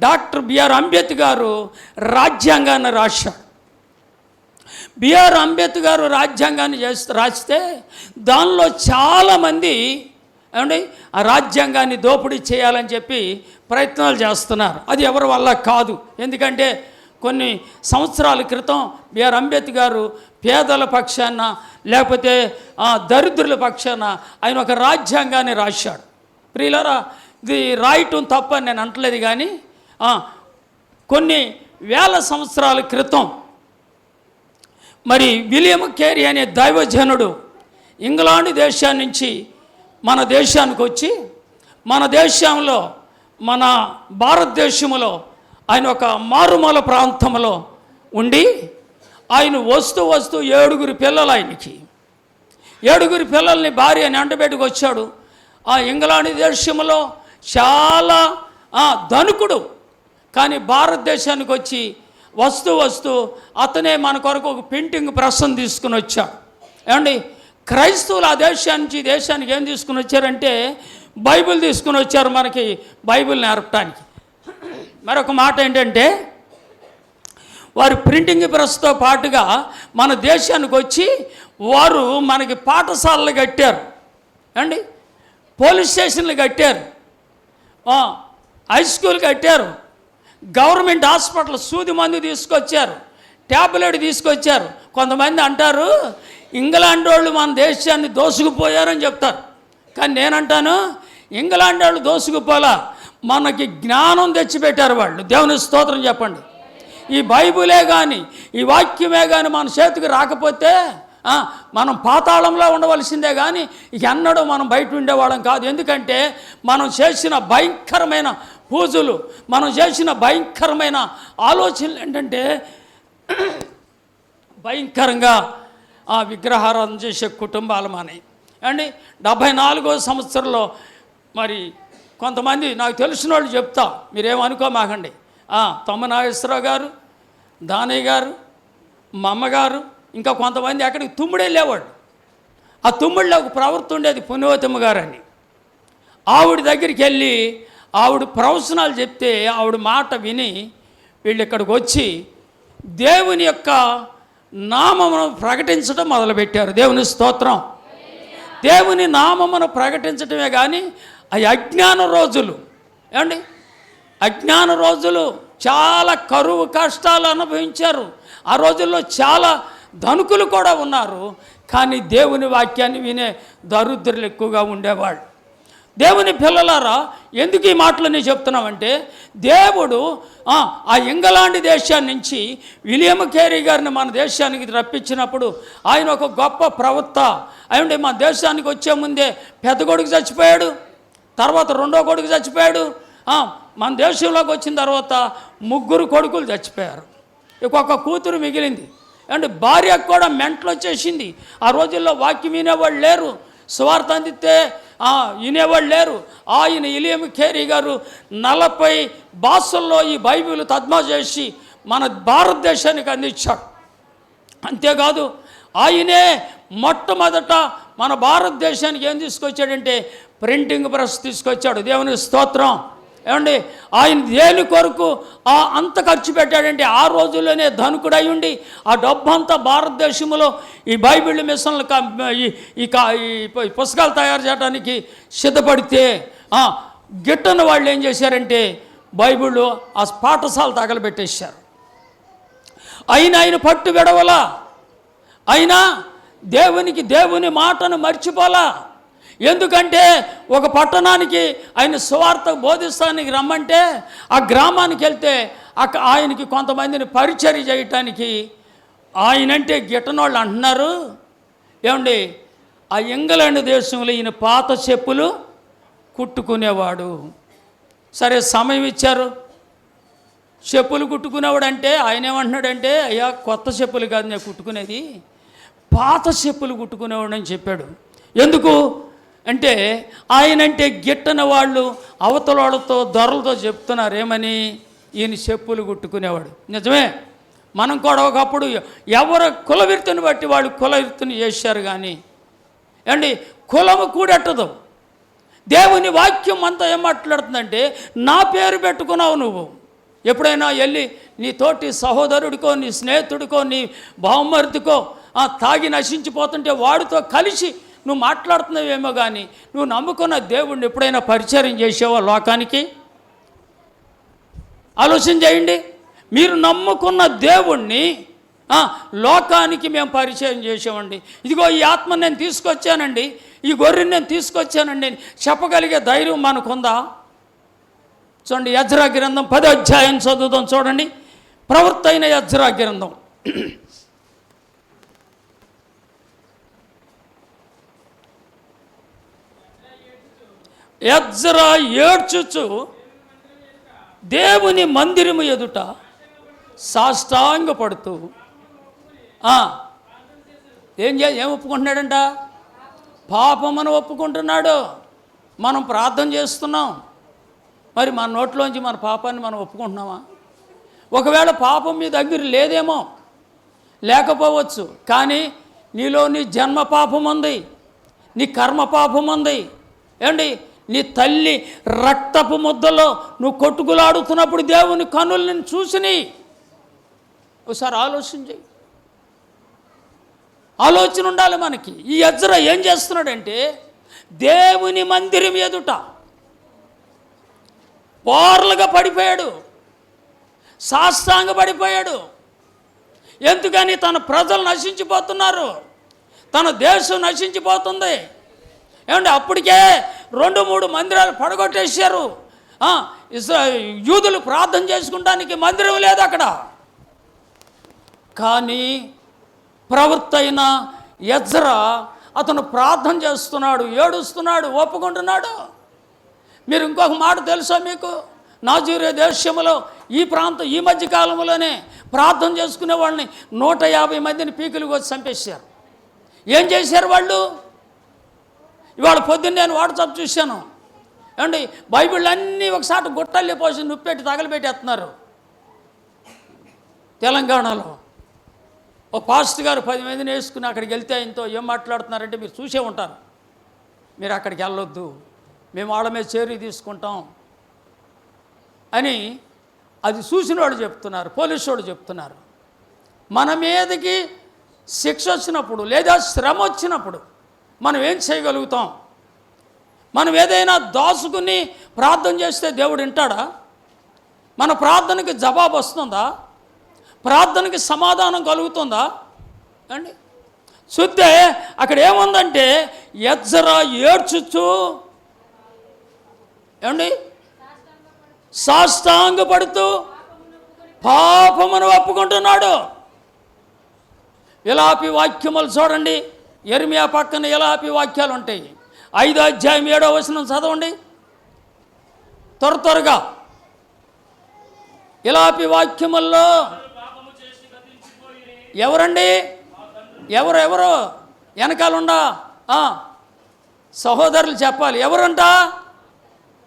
డాక్టర్ బిఆర్ అంబేద్కర్ గారు రాజ్యాంగాన్ని రాశారు. బిఆర్ అంబేద్కర్ గారు రాజ్యాంగాన్ని రాస్తే దానిలో చాలామంది ఏమండి ఆ రాజ్యాంగాన్ని దోపిడీ చేయాలని చెప్పి ప్రయత్నాలు చేస్తున్నారు. అది ఎవరి వల్ల కాదు. ఎందుకంటే కొన్ని సంవత్సరాల క్రితం బిఆర్ అంబేద్కర్ గారు పేదల పక్షాన లేకపోతే దరిద్రుల పక్షాన ఆయన ఒక రాజ్యాంగాన్ని రాశాడు. ప్రియులారా, ఇది రాయటం తప్పని నేను అంటలేదు, కానీ కొన్ని వేల సంవత్సరాల క్రితం మరి విలియం కేరీ అనే దైవజనుడు ఇంగ్లాండ్ దేశం నుంచి మన దేశానికి వచ్చి మన దేశంలో మన భారతదేశంలో ఆయన ఒక మారుమూల ప్రాంతంలో ఉండి ఆయన వస్తూ 7 పిల్లలు, ఆయనకి 7 పిల్లల్ని భార్య అని అంటబెట్టుకు వచ్చాడు. ఆ ఇంగ్లాండ్ దేశంలో చాలా ధనికుడు, కానీ భారతదేశానికి వచ్చి వస్తూ అతనే మన కొరకు ఒక ప్రింటింగ్ ప్రెస్ను తీసుకుని వచ్చాడు. ఏమండి, క్రైస్తవులు ఆ దేశానికి ఈ దేశానికి ఏం తీసుకుని వచ్చారంటే బైబిల్ తీసుకుని వచ్చారు, మనకి బైబిల్ నేర్పడానికి. మరొక మాట ఏంటంటే, వారు ప్రింటింగ్ ప్రెస్తో పాటుగా మన దేశానికి వచ్చి వారు మనకి పాఠశాలలు కట్టారు, అండి పోలీస్ స్టేషన్లు కట్టారు, హై స్కూల్ కట్టారు, గవర్నమెంట్ హాస్పిటల్ సూది మందు తీసుకొచ్చారు, ట్యాబ్లెట్ తీసుకొచ్చారు. కొంతమంది అంటారు ఇంగ్లాండ్ వాళ్ళు మన దేశాన్ని దోసుకుపోయారని చెప్తారు, కానీ నేనంటాను ఇంగ్లాండ్ వాళ్ళు దోసుకుపోలా, మనకి జ్ఞానం తెచ్చిపెట్టారు వాళ్ళు. దేవుని స్తోత్రం చెప్పండి. ఈ బైబిలే కానీ ఈ వాక్యమే కానీ మన చేతికి రాకపోతే మనం పాతాళంలో ఉండవలసిందే, కానీ ఎన్నడూ మనం బయట ఉండేవాళ్ళం కాదు. ఎందుకంటే మనం చేసిన భయంకరమైన పూజలు, మనం చేసిన భయంకరమైన ఆలోచనలు ఏంటంటే భయంకరంగా విగ్రహారాధన చేసే కుటుంబాలు మానే. అండి 74వ సంవత్సరంలో మరి కొంతమంది నాకు తెలిసిన వాళ్ళు చెప్తా, మీరేమనుకోమాకండి, తమ్మ నాగేశ్వరరావు గారు, దానయ్య గారు, మా అమ్మగారు, ఇంకా కొంతమంది అక్కడికి తుమ్ముడు వెళ్ళేవాడు. ఆ తుమ్ముడిలో ఒక ప్రవృత్తి ఉండేది, పుణ్యవతమ్మ గారు అని. ఆవిడ దగ్గరికి వెళ్ళి ఆవిడ ప్రవచనాలు చెప్తే ఆవిడ మాట విని వీళ్ళు ఇక్కడికి వచ్చి దేవుని యొక్క నామమును ప్రకటించడం మొదలుపెట్టారు. దేవుని స్తోత్రం. దేవుని నామమును ప్రకటించడమే కానీ ఆ అజ్ఞాన రోజులు, ఏమండి అజ్ఞాన రోజులు చాలా కరువు కష్టాలు అనుభవించారు. ఆ రోజుల్లో చాలా ధనికులు కూడా ఉన్నారు, కానీ దేవుని వాక్యాన్ని వినే దరిద్రులు ఎక్కువగా ఉండేవాళ్ళు. దేవుని పిల్లలారా, ఎందుకు ఈ మాటలు నేను చెప్తున్నామంటే, దేవుడు ఆ ఇంగ్లాండ్ దేశాన్ని నుంచి విలియం కేరీ గారిని మన దేశానికి రప్పించినప్పుడు ఆయన ఒక గొప్ప ప్రవక్త అయ్యండి. మన దేశానికి వచ్చే ముందే పెద్ద కొడుకు చచ్చిపోయాడు, తర్వాత రెండో కొడుకు చచ్చిపోయాడు. మన దేశంలోకి వచ్చిన తర్వాత 3 కొడుకులు చచ్చిపోయారు, ఇంకొక కూతురు మిగిలింది. అండ్ భార్యకు కూడా మెంటలు వచ్చేసింది. ఆ రోజుల్లో వాక్యం వినేవాళ్ళు లేరు, సువార్త అందితే వినేవాళ్ళు లేరు. ఆయన విలియం కేరీ గారు 40 భాషల్లో ఈ బైబిల్ తర్జుమా చేసి మన భారతదేశానికి అందించాడు. అంతేకాదు ఆయనే మొట్టమొదట మన భారతదేశానికి ఏం తీసుకొచ్చాడంటే ప్రింటింగ్ ప్రెస్ తీసుకొచ్చాడు. దేవుని స్తోత్రం. ఏమండి, ఆయన దేని కొరకు అంత ఖర్చు పెట్టాడంటే ఆ రోజుల్లోనే ధనుకుడై ఉండి ఆ డబ్బు అంతా భారతదేశంలో ఈ బైబిల్ మిషన్లు ఈ పుస్తకాలు తయారు చేయడానికి సిద్ధపడితే గిట్టని వాళ్ళు ఏం చేశారంటే బైబిల్ ఆ పాఠశాల తగలబెట్టేశారు. ఆయన పట్టు విడవలా, అయినా దేవుని మాటను మర్చిపోలా. ఎందుకంటే ఒక పట్టణానికి ఆయన సువార్త బోధిస్తానికి రమ్మంటే ఆ గ్రామానికి వెళ్తే ఆయనకి కొంతమందిని పరిచర్య చేయటానికి ఆయనంటే గిట్టనోళ్ళు అంటున్నారు. ఏమండి, ఆ ఇంగ్లాండ్ దేశంలో ఈయన పాత చెప్పులు కుట్టుకునేవాడు. సరే సమయం ఇచ్చారు, చెప్పులు కుట్టుకునేవాడు అంటే ఆయన ఏమంటున్నాడంటే, అయ్యా కొత్త చెప్పులు కాదు నేను కుట్టుకునేది, పాత చెప్పులు కుట్టుకునేవాడు అని చెప్పాడు. ఎందుకు అంటే ఆయనంటే గిట్టన వాళ్ళు అవతలతో దొరలతో చెప్తున్నారు ఏమని, ఈయన చెప్పులు కుట్టుకునేవాడు. నిజమే, మనం కూడా ఒకప్పుడు ఎవరు కులవృత్తిని బట్టి వాళ్ళు కులవృత్తిని చేశారు. కానీ అండి కులము కూడెట్టదు. దేవుని వాక్యం అంతా ఏం మాట్లాడుతుందంటే, నా పేరు పెట్టుకున్నావు నువ్వు. ఎప్పుడైనా వెళ్ళి నీ తోటి సహోదరుడికో నీ స్నేహితుడికో నీ బావమరిదికో తాగి నశించిపోతుంటే వాడితో కలిసి నువ్వు మాట్లాడుతున్నావేమో, కానీ నువ్వు నమ్ముకున్న దేవుణ్ణి ఎప్పుడైనా పరిచయం చేసావో లోకానికి? ఆలోచన చేయండి. మీరు నమ్ముకున్న దేవుణ్ణి లోకానికి మేము పరిచయం చేసామండి. ఇదిగో ఈ ఆత్మ నేను తీసుకొచ్చానండి, ఈ గొర్రెని నేను తీసుకొచ్చానండి చెప్పగలిగే ధైర్యం మనకుందా? చూడండి, యెజ్రా గ్రంథం 10వ అధ్యాయం చదువుదాం. చూడండి, ప్రవక్త అయిన యెజ్రా గ్రంథం. యెజ్రా ఏడ్చుచు దేవుని మందిరము ఎదుట సాష్టాంగపడుతూ ఏం ఒప్పుకుంటున్నాడంట? పాపమని ఒప్పుకుంటున్నాడు. మనం ప్రార్థన చేస్తున్నాం, మరి మన నోట్లోంచి మన పాపాన్ని మనం ఒప్పుకుంటున్నామా? ఒకవేళ పాపం మీ దగ్గర లేదేమో, లేకపోవచ్చు, కానీ నీలో నీ జన్మ పాపం ఉంది, నీ కర్మ పాపం ఉంది. ఏమండి, నీ తల్లి రక్తపు ముద్దలో నువ్వు కొట్టుకులాడుతున్నప్పుడు దేవుని కన్నులు నేను చూసిని. ఒకసారి ఆలోచించి, ఆలోచన ఉండాలి మనకి. ఈ యెజ్రా ఏం చేస్తున్నాడంటే దేవుని మందిరం ఎదుట బోర్లుగా పడిపోయాడు, సాష్టాంగ పడిపోయాడు. ఎందుకని? తన ప్రజలు నశించిపోతున్నారు, తన దేశం నశించిపోతుంది. ఏమంటే అప్పటికే 2-3 మందిరాలు పడగొట్టేశారు. యూదులు ప్రార్థన చేసుకుంటానికి మందిరం లేదు అక్కడ. కానీ ప్రవక్త అయిన యెజ్రా అతను ప్రార్థన చేస్తున్నాడు, ఏడుస్తున్నాడు, ఒప్పుకుంటున్నాడు. మీరు ఇంకొక మాట తెలుసా మీకు? నాజీరియా దేశంలో ఈ మధ్య కాలంలోనే ప్రార్థన చేసుకునే వాళ్ళని 150 మందిని పీకులు వచ్చి చంపేశారు. ఏం చేశారు వాళ్ళు? ఇవాళ పొద్దున్న నేను వాట్సాప్ చూశాను. ఏమండి, బైబిల్ అన్నీ ఒకసారి గుట్టల్లి పోసి నుప్పెట్టి తగలబెట్టేస్తున్నారు. తెలంగాణలో ఒక పాస్టర్ గారు 10 మందిని వేసుకుని అక్కడికి వెళ్తే ఆయనతో ఏం మాట్లాడుతున్నారంటే, మీరు చూసే ఉంటారు, మీరు అక్కడికి వెళ్ళొద్దు, మేము వాళ్ళ మీద చర్య తీసుకుంటాం అని అది చూసిన వాళ్ళు చెప్తున్నారు, పోలీసు వాళ్ళు చెప్తున్నారు. మన మీదకి శిక్ష వచ్చినప్పుడు లేదా శ్రమ వచ్చినప్పుడు మనం ఏం చేయగలుగుతాం? మనం ఏదైనా దాచుకుని ప్రార్థన చేస్తే దేవుడు వింటాడా? మన ప్రార్థనకి జవాబు వస్తుందా? ప్రార్థనకి సమాధానం కలుగుతుందా అండి? చూస్తే అక్కడ ఏముందంటే యెజ్రా ఏడ్చుచు ఏమండి సాష్టాంగపడుతూ పాపమును ఒప్పుకుంటున్నాడు. ఇలాపి వాక్యములు చూడండి, యెరెమీయా పక్కన ఇలాపి వాక్యాలు ఉంటాయి. 5వ అధ్యాయం 7వ వచనం చదవండి త్వరగా. ఇలాపి వాక్యముల్లో ఎవరండి? ఎవరు వెనకాలండా సహోదరులు చెప్పాలి. ఎవరంట?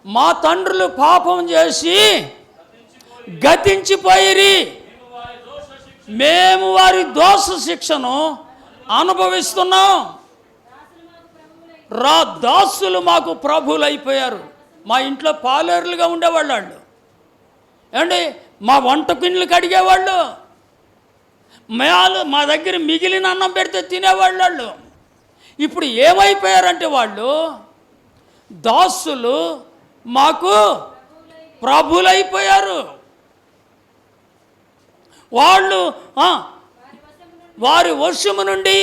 మా తండ్రులు పాపం చేసి గతించిపోయిరి, మేము వారి దోష శిక్షను అనుభవిస్తున్నాం. దాసులు మాకు ప్రభువులు అయిపోయారు. మా ఇంట్లో పాలేరులుగా ఉండేవాళ్ళు వాళ్ళు. ఏమండి మా వంట గిన్నెలు కడిగేవాళ్ళు, మా దగ్గర మిగిలిన అన్నం పెడితే తినేవాళ్ళు వాళ్ళు. ఇప్పుడు ఏమైపోయారంటే వాళ్ళు దాసులు మాకు ప్రభులైపోయారు. వాళ్ళు వారి వశము నుండి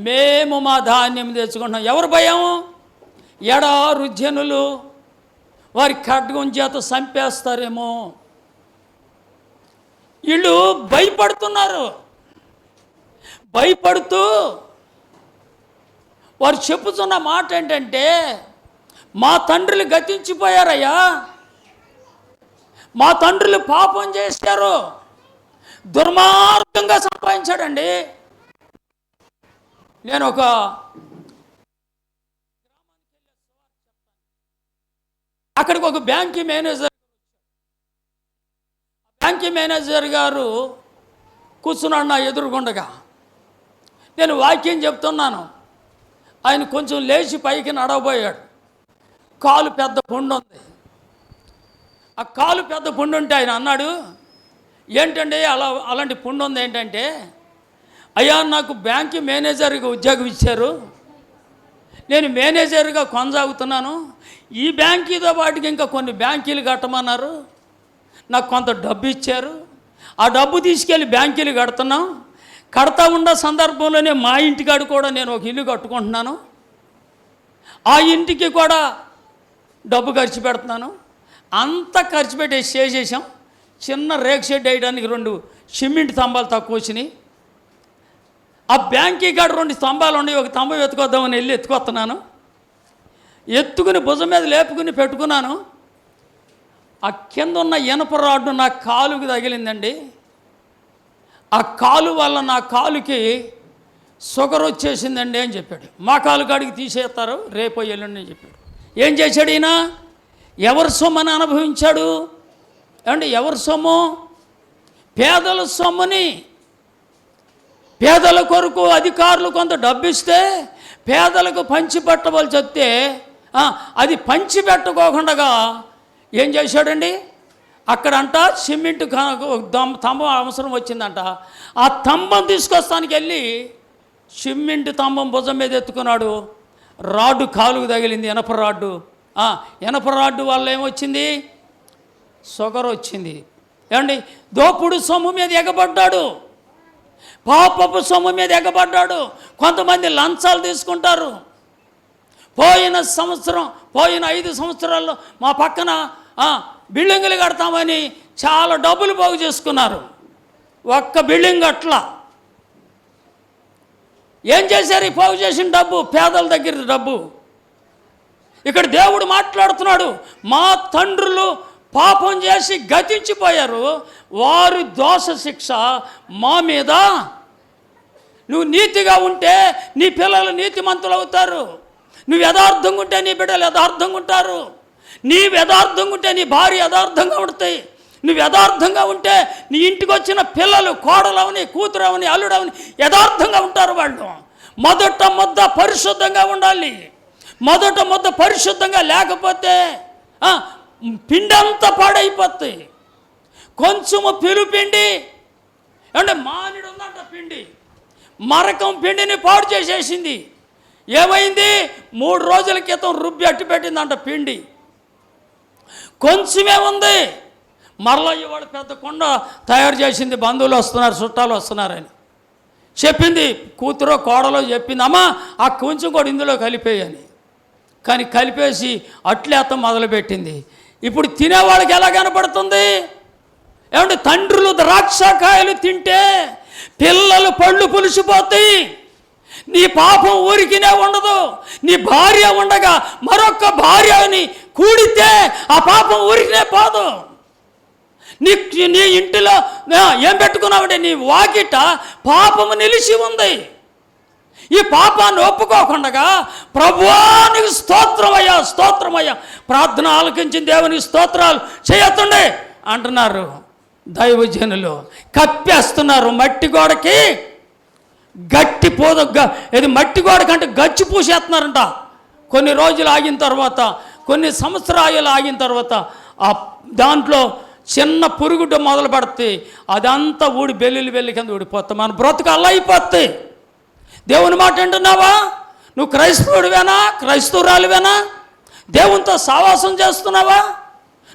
మేము మా ధాన్యం తెచ్చుకుంటున్నాం. ఎవరు భయం? ఎడారు జనులు వారి ఖడ్గం చేత చంపేస్తారేమో. వీళ్ళు భయపడుతున్నారు. భయపడుతూ వారు చెప్పుతున్న మాట ఏంటంటే, మా తండ్రులు గతించిపోయారయ్యా, మా తండ్రులు పాపం చేశారు, దుర్మార్గంగా సంపాదించాడండి. నేను ఒక అక్కడికి ఒక బ్యాంక్ మేనేజర్ గారు కూర్చున్నాడు నా ఎదురుగుండగా. నేను వాక్యం చెప్తున్నాను. ఆయన కొంచెం లేచి పైకి నడవబోయాడు. కాలు పెద్ద పుండు ఉంది. ఆ కాలు పెద్ద పుండు ఉంటే ఆయన అన్నాడు, ఏంటండి అలాంటి పుండు ఉంది ఏంటంటే, అయ్యా నాకు బ్యాంక్ మేనేజర్గా ఉద్యోగం ఇచ్చారు, నేను మేనేజర్గా కొనసాగుతున్నాను, ఈ బ్యాంకీతో పాటుకి ఇంకా కొన్ని బ్యాంకీలు కట్టమన్నారు, నాకు కొంత డబ్బు ఇచ్చారు, ఆ డబ్బు తీసుకెళ్ళి బ్యాంకీలు కడుతున్నాం, కడతా ఉన్న సందర్భంలోనే మా ఇంటికాడు కూడా నేను ఒక ఇల్లు కట్టుకుంటున్నాను, ఆ ఇంటికి కూడా డబ్బు ఖర్చు పెడుతున్నాను, అంతా ఖర్చు పెట్టేసి చేసేసాం. చిన్న రేక్ షెడ్ వేయడానికి 2 సిమెంట్ స్తంభాలు తక్కువ వచ్చినాయి. ఆ బ్యాంకీ కాడ 2 స్తంభాలు ఉన్నాయి, ఒక స్తంభం ఎత్తుకొద్దామని వెళ్ళి ఎత్తుకొస్తున్నాను. ఎత్తుకుని భుజం మీద లేపుకుని పెట్టుకున్నాను. ఆ కింద ఉన్న ఇనప రాడ్డు నా కాలుకి తగిలిందండి. ఆ కాలు వల్ల నా కాలుకి షుగర్ వచ్చేసిందండి అని చెప్పాడు. మా కాలు కాడికి తీసేస్తారు రేపు ఎల్లుండి అని చెప్పాడు. ఏం చేశాడు ఈయన? ఎవరి సొమ్మని అనుభవించాడు? ఏమంటే ఎవరి సొమ్ము? పేదల సొమ్ముని. పేదల కొరకు అధికారులు కొంత డబ్బిస్తే పేదలకు పంచిపెట్టవలసి వస్తే అది పంచిపెట్టుకోకుండా ఏం చేశాడండి? అక్కడంట సిమెంట్ స్తంభం అవసరం వచ్చిందంట. ఆ స్తంభం తీసుకొస్తానికి వెళ్ళి సిమెంట్ స్తంభం భుజం మీద ఎత్తుకున్నాడు. రాడ్డు కాలుకు తగిలింది, ఇనప రాడ్డు. ఇనప రాడ్డు వల్ల ఏమొచ్చింది? షుగర్ వచ్చింది. ఏమండి దోపుడు సొమ్ము మీద ఎగబడ్డాడు, పాపపు సొమ్ము మీద ఎగబడ్డాడు. కొంతమంది లంచాలు తీసుకుంటారు. పోయిన 5 సంవత్సరాల్లో మా పక్కన బిల్డింగులు కడతామని చాలా డబ్బులు పోగు చేసుకున్నారు. ఒక్క బిల్డింగ్ అట్లా ఏం చేశారు? ఈ పోగు చేసిన డబ్బు పేదల దగ్గర డబ్బు. ఇక్కడ దేవుడు మాట్లాడుతున్నాడు, మా తండ్రులు పాపం చేసి గతించిపోయారు, వారి దోష శిక్ష మా మీద. నువ్వు నీతిగా ఉంటే నీ పిల్లలు నీతిమంతులు అవుతారు, నువ్వు యథార్థంగా ఉంటే నీ బిడ్డలు యథార్థంగా ఉంటారు, నీ యథార్థంగా ఉంటే నీ భార్య యథార్థంగా ఉంటాయి, నువ్వు యథార్థంగా ఉంటే నీ ఇంటికి వచ్చిన పిల్లలు కోడలవని కూతురవని అల్లుడవని యథార్థంగా ఉంటారు. వాళ్ళు మొదట ముద్ద పరిశుద్ధంగా ఉండాలి. మొదట ముద్ద పరిశుద్ధంగా లేకపోతే పిండి అంతా పాడైపోతాయి. కొంచెము పిలుపిండి అంటే మానిడు ఉందంట, పిండి మరకం పిండిని పాడు చేసేసింది. ఏమైంది? 3 రోజుల క్రితం రుబ్బి అట్టి పెట్టిందంట పిండి. కొంచెమే ఉంది, మరలా ఇవాళ పెద్ద కొండ తయారు చేసింది, బంధువులు వస్తున్నారు, చుట్టాలు వస్తున్నారని చెప్పింది. కూతురో కోడలో చెప్పింది, అమ్మ ఆ కొంచెం కూడా ఇందులో కలిపేయని. కానీ కలిపేసి అట్లేత్తం మొదలుపెట్టింది. ఇప్పుడు తినేవాళ్ళకి ఎలా కనపడుతుంది? ఏమంటే తండ్రులు ద్రాక్షకాయలు తింటే పిల్లలు పళ్ళు పులిసిపోతాయి. నీ పాపం ఊరికినే ఉండదు. నీ భార్య ఉండగా మరొక భార్యని కూడితే ఆ పాపం ఊరికినే పోదు. నీ ఇంటిలో ఏం పెట్టుకున్నావంటే నీ వాకిట పాపము నిలిచి ఉంది. ఈ పాపాన్ని ఒప్పుకోకుండా ప్రభువా నీకు స్తోత్రమయ్యా, స్తోత్రమయ్యా, ప్రార్థన ఆలకించిన దేవునికి స్తోత్రాలు చేయొద్దండి అంటున్నారు దైవజనులు. కప్పేస్తున్నారు మట్టి గోడకి, గట్టి ఇది మట్టి గోడ కంటే గచ్చి పూసేస్తున్నారంట. కొన్ని రోజులు ఆగిన తర్వాత, కొన్ని సంవత్సరాలు ఆగిన తర్వాత ఆ దాంట్లో చిన్న పురుగుడ్డ మొదలు పడుతుంది. అదంతా ఊడి బెల్లి కింద ఊడిపోతాయి. మన బ్రతుకు అలా అయిపోతాయి. దేవుని మాట వింటున్నావా? నువ్వు క్రైస్తవుడివేనా, క్రైస్తవురాలువేనా? దేవునితో సావాసం చేస్తున్నావా?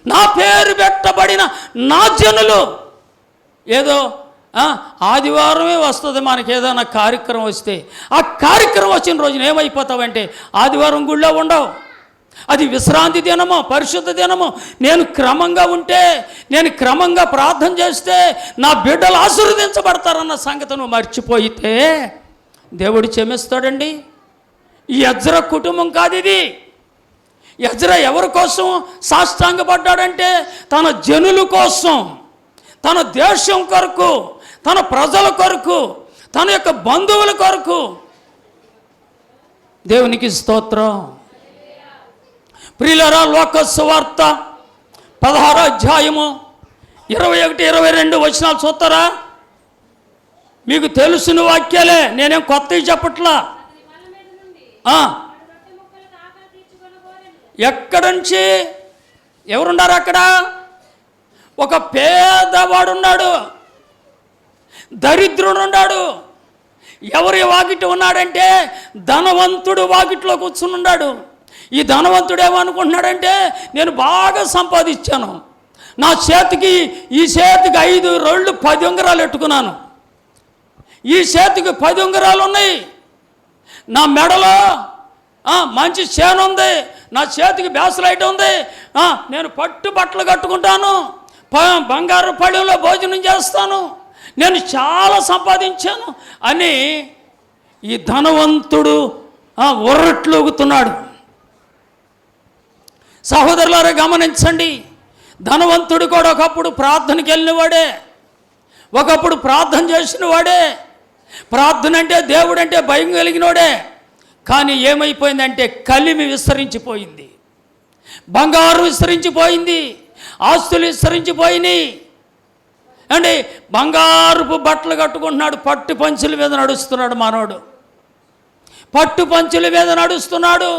నా పేరు పెట్టబడిన నా జనులు, ఏదో ఆదివారమే వస్తుంది మనకి ఏదైనా కార్యక్రమం వస్తే, ఆ కార్యక్రమం వచ్చిన రోజున ఏమైపోతావంటే ఆదివారం గుళ్ళో ఉండవు. అది విశ్రాంతి దినము, పరిశుద్ధ దినము. నేను క్రమంగా ఉంటే, నేను క్రమంగా ప్రార్థన చేస్తే నా బిడ్డలు ఆశీర్వదించబడతారన్న సంగతి నువ్వు మర్చిపోయితే దేవుడు క్షమిస్తాడండి. ఈ ఎజ్రా కుటుంబం కాదు ఇది. ఎజ్రా ఎవరి కోసం సాష్టాంగపడ్డాడంటే తన జనుల కోసం, తన దేశం కొరకు, తన ప్రజల కొరకు, తన యొక్క బంధువుల కొరకు. దేవునికి స్తోత్రం. ప్రియులారా, లోక సువార్త 16వ అధ్యాయము 21-22 వచనాలు చూస్తారా? మీకు తెలుసున్న వాక్యాలే, నేనేం కొత్తవి చెప్పట్లా. ఎక్కడి నుంచి ఎవరున్నారు అక్కడ? ఒక పేదవాడున్నాడు, దరిద్రుడున్నాడు. ఎవరి వాకిటి ఉన్నాడంటే ధనవంతుడు వాకిట్లో కూర్చుని ఉన్నాడు. ఈ ధనవంతుడు ఏమనుకుంటున్నాడంటే నేను బాగా సంపాదించాను, నా చేతికి ఈ చేతికి 5 రోళ్ళు 10 ఉంగరాలు పెట్టుకున్నాను, ఈ చేతికి 10 ఉంగరాలు ఉన్నాయి, నా మెడలో మంచి చేను ఉంది, నా చేతికి బ్యాస్లైట్ ఉంది, నేను పట్టు బట్టలు కట్టుకుంటాను, బంగారు పళ్ళెంలో భోజనం చేస్తాను, నేను చాలా సంపాదించాను అని ఈ ధనవంతుడు ఉర్రట్లూగుతున్నాడు. సహోదరులారా గమనించండి, ధనవంతుడు కూడా ఒకప్పుడు ప్రార్థనకి వెళ్ళినవాడే, ఒకప్పుడు ప్రార్థన చేసిన వాడే, ప్రార్థన అంటే దేవుడు అంటే భయం కలిగినోడే. కానీ ఏమైపోయిందంటే కలిమి విస్తరించిపోయింది, బంగారు విస్తరించిపోయింది, ఆస్తులు విస్తరించిపోయినాయి అండి. బంగారుపు బట్టలు కట్టుకుంటున్నాడు, పట్టు పంచుల మీద నడుస్తున్నాడు మనోడు, పట్టు పంచుల మీద నడుస్తున్నాడు,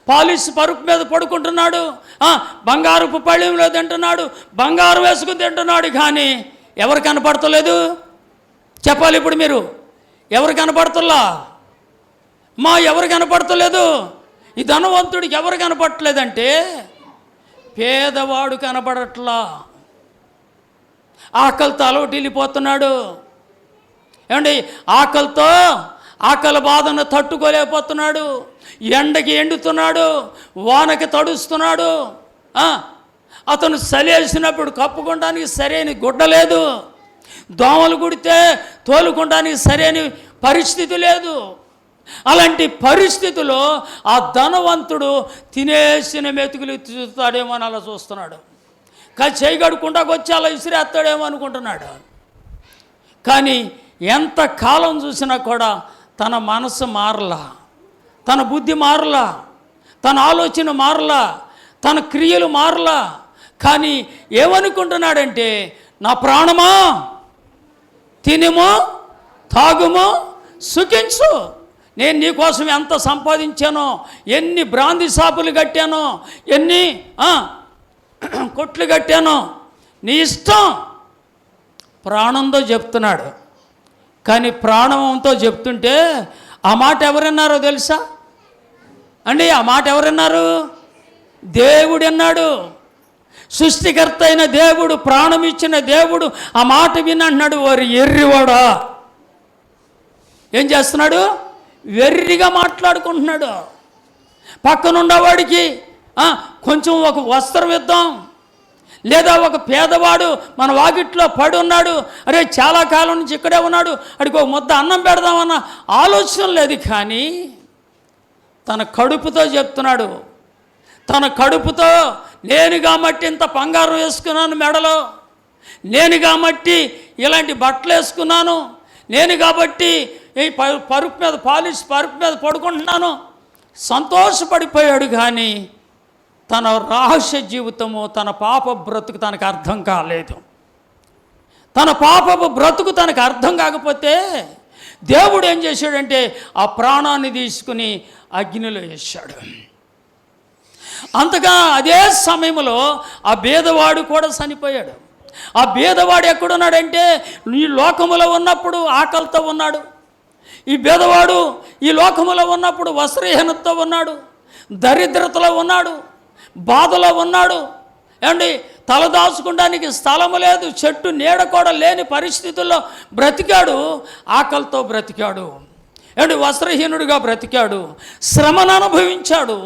పాలిష్ పరుపు మీద పడుకుంటున్నాడు, బంగారుపు పళ్ళెంలో తింటున్నాడు, బంగారు వేసుకుని తింటున్నాడు. కానీ ఎవరు కనపడతలేదు? చెప్పాలి ఇప్పుడు మీరు, ఎవరు కనపడతల్లా? ఎవరు కనపడతలేదు? ఈ ధనవంతుడికి ఎవరు కనపడట్లేదంటే పేదవాడు కనపడట్లా. ఆకలితో అలవటిల్లిపోతున్నాడు. ఏమండి, ఆకలి బాధను తట్టుకోలేకపోతున్నాడు, ఎండకి ఎండుతున్నాడు, వానకి తడుస్తున్నాడు. అతను చలేసినప్పుడు కప్పుకోవడానికి సరైన గుడ్డ లేదు, దోమలు కుడితే తోలుకోవడానికి సరైన పరిస్థితి లేదు. అలాంటి పరిస్థితిలో ఆ ధనవంతుడు తినేసిన మెతుకులు చూస్తాడేమో అని అలా చూస్తున్నాడు. కానీ చేయగడుకుంటాకు వచ్చి అలా విసిరేస్తాడేమో అనుకుంటున్నాడు. కానీ ఎంత కాలం చూసినా కూడా తన మనసు మారలా, తన బుద్ధి మారలా, తన ఆలోచన మారలా, తన క్రియలు మారలా. కానీ ఏమనుకుంటున్నాడంటే నా ప్రాణమా తినుము తాగుము సుఖించు, నేను నీకోసం ఎంత సంపాదించానో, ఎన్ని బ్రాందీ షాపులు కట్టానో, ఎన్ని కొట్లు కట్టానో, నీ ఇష్టం ప్రాణంతో చెప్తున్నాడు. కానీ ప్రాణంతో చెప్తుంటే ఆ మాట ఎవరన్నారో తెలుసా అండి? ఆ మాట ఎవరన్నారు? దేవుడు అన్నాడు. సృష్టికర్త అయిన దేవుడు, ప్రాణం ఇచ్చిన దేవుడు ఆ మాట వినంటున్నాడు. వారు ఎర్రివాడా, ఏం చేస్తున్నాడు? వెర్రిగా మాట్లాడుకుంటున్నాడు. పక్కనున్నవాడికి కొంచెం ఒక వస్త్రం ఇద్దాం, లేదా ఒక పేదవాడు మన వాకిట్లో పడి ఉన్నాడు, అరే చాలా కాలం నుంచి ఇక్కడే ఉన్నాడు, అడిగి ఒక ముద్ద అన్నం పెడదామన్న ఆలోచన లేదు. కానీ తన కడుపుతో చెప్తున్నాడు. తన కడుపుతో నేను కాబట్టి ఇంత బంగారం వేసుకున్నాను మెడలో, నేను కాబట్టి ఇలాంటి బట్టలు వేసుకున్నాను, నేను కాబట్టి ఈ పరుపు మీద పాలిష్ పరుపు మీద పడుకుంటున్నాను, సంతోషపడిపోయాడు. కానీ తన రహస్య జీవితము, తన పాప బ్రతుకు తనకు అర్థం కాలేదు. తన పాపపు బ్రతుకు తనకు అర్థం కాకపోతే దేవుడు ఏం చేశాడంటే ఆ ప్రాణాన్ని తీసుకుని అగ్నిలో వేశాడు. అంతగా అదే సమయంలో ఆ బీదవాడు కూడా చనిపోయాడు. ఆ బీదవాడు ఎక్కడున్నాడంటే ఈ లోకములో ఉన్నప్పుడు ఆకలితో ఉన్నాడు. ఈ బీదవాడు ఈ లోకములో ఉన్నప్పుడు వస్త్రహీనతతో ఉన్నాడు, దరిద్రతలో ఉన్నాడు, బాధలో ఉన్నాడు. ఏమండి, తలదాచుకోవడానికి స్థలము లేదు, చెట్టు నీడ కూడా లేని పరిస్థితుల్లో బ్రతికాడు. ఆకలితో బ్రతికాడు. ఏమండి, వస్త్రహీనుడిగా బ్రతికాడు. శ్రమను అనుభవించాడు,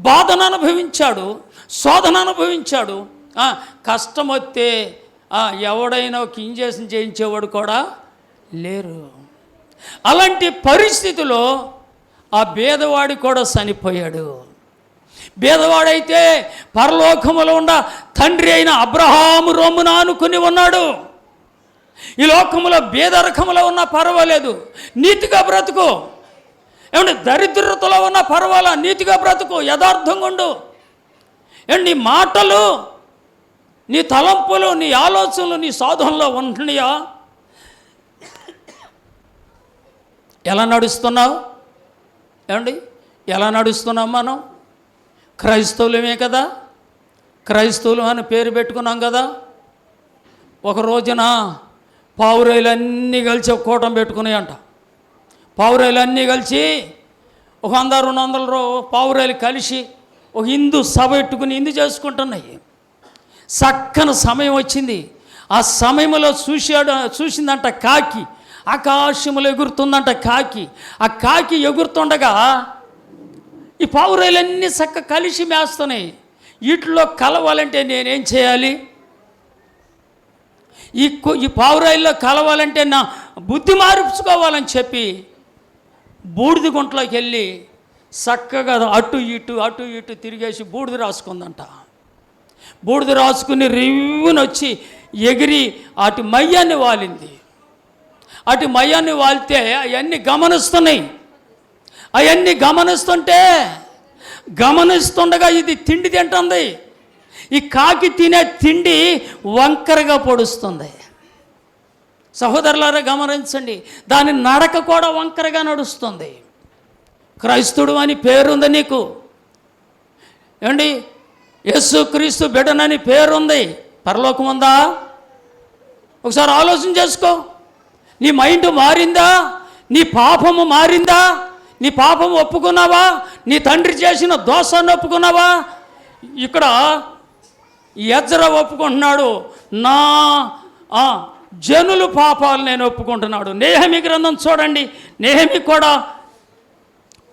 బాధను అనుభవించాడు, శోధన అనుభవించాడు. కష్టం వస్తే ఎవడైనా ఒక ఇంజెక్షన్ చేయించేవాడు కూడా లేరు. అలాంటి పరిస్థితిలో ఆ బీదవాడి కూడా చనిపోయాడు. బీదవాడైతే పరలోకములో ఉన్న తండ్రి అయిన అబ్రహాము రొమ్మున ఆనుకుని ఉన్నాడు. ఈ లోకములో బీదరకములో ఉన్నా పర్వాలేదు, నీతిగా బ్రతుకు. ఏమంటే దరిద్రతలో ఉన్నా పర్వాలా, నీతిగా బ్రతుకు, యథార్థంగా ఉండు. ఏమంటే నీ మాటలు, నీ తలంపులు, నీ ఆలోచనలు నీ సాధనలో ఉంటున్నాయా? ఎలా నడుస్తున్నావు? ఏమండి, ఎలా నడుస్తున్నాం? మనం క్రైస్తవులమే కదా, క్రైస్తవులు అని పేరు పెట్టుకున్నాం కదా. ఒక రోజున పావురాయిలన్నీ కలిసి ఒక కూటం పెట్టుకున్నాయి అంట. పావురాయిలన్నీ కలిసి ఒక 100-200 పావురాయిలు కలిసి ఒక హిందూ సభ పెట్టుకుని హిందూ చేసుకుంటున్నాయి. చక్కని సమయం వచ్చింది. ఆ సమయంలో చూసిందంట కాకి, ఆకాశంలో ఎగురుతుందంట కాకి. ఆ కాకి ఎగురుతుండగా ఈ పావురాయిలన్నీ చక్క కలిసి మేస్తున్నాయి. వీటిలో కలవాలంటే నేనేం చేయాలి? ఈ పావురాయిల్లో కలవాలంటే నా బుద్ధి మార్చుకోవాలని చెప్పి బూడిద గుంటలోకి వెళ్ళి చక్కగా అటు ఇటు తిరిగేసి బూడిద రాసుకుందంట. బూడిద రాసుకుని రివ్వునొచ్చి ఎగిరి అటు మయ్యాన్ని వాలింది. అటు మయ్యాన్ని వాలితే అవన్నీ గమనిస్తున్నాయి. అవన్నీ గమనిస్తుండగా ఇది తిండి తింటుంది. ఈ కాకి తినే తిండి వంకరగా పొడుస్తుంది. సహోదరులారా గమనించండి, దాని నడక కూడా వంకరగా నడుస్తుంది. క్రైస్తుడు అని పేరుంది నీకు, ఏమండి, యేసుక్రీస్తు బిడ్డనని పేరుంది, పరలోకం ఉందా? ఒకసారి ఆలోచన చేసుకో. నీ మైండ్ మారిందా? నీ పాపము మారిందా? నీ పాపము ఒప్పుకున్నావా? నీ తండ్రి చేసిన దోషాన్ని ఒప్పుకున్నావా? ఇక్కడ ఎజ్రా ఒప్పుకుంటున్నాడు, నా జనులు పాపాలు నేను ఒప్పుకుంటున్నాడు. నెహెమీ గ్రంథం చూడండి. నెహెమీ కూడా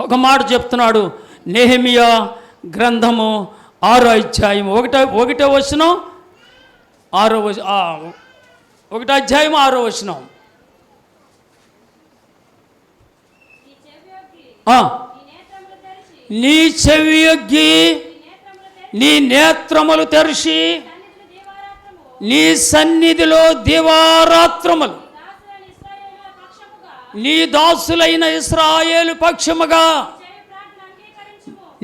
ఒక మాట చెప్తున్నాడు. నెహెమియా గ్రంథము 6వ అధ్యాయం 1వ వచనం, 1వ అధ్యాయం 6వ వచనం. నీ చెవియొగ్గి నీ నేత్రములు తెరిచి నీ సన్నిధిలో దివారాత్రములు నీ దాసులైన ఇశ్రాయేలు పక్షముగా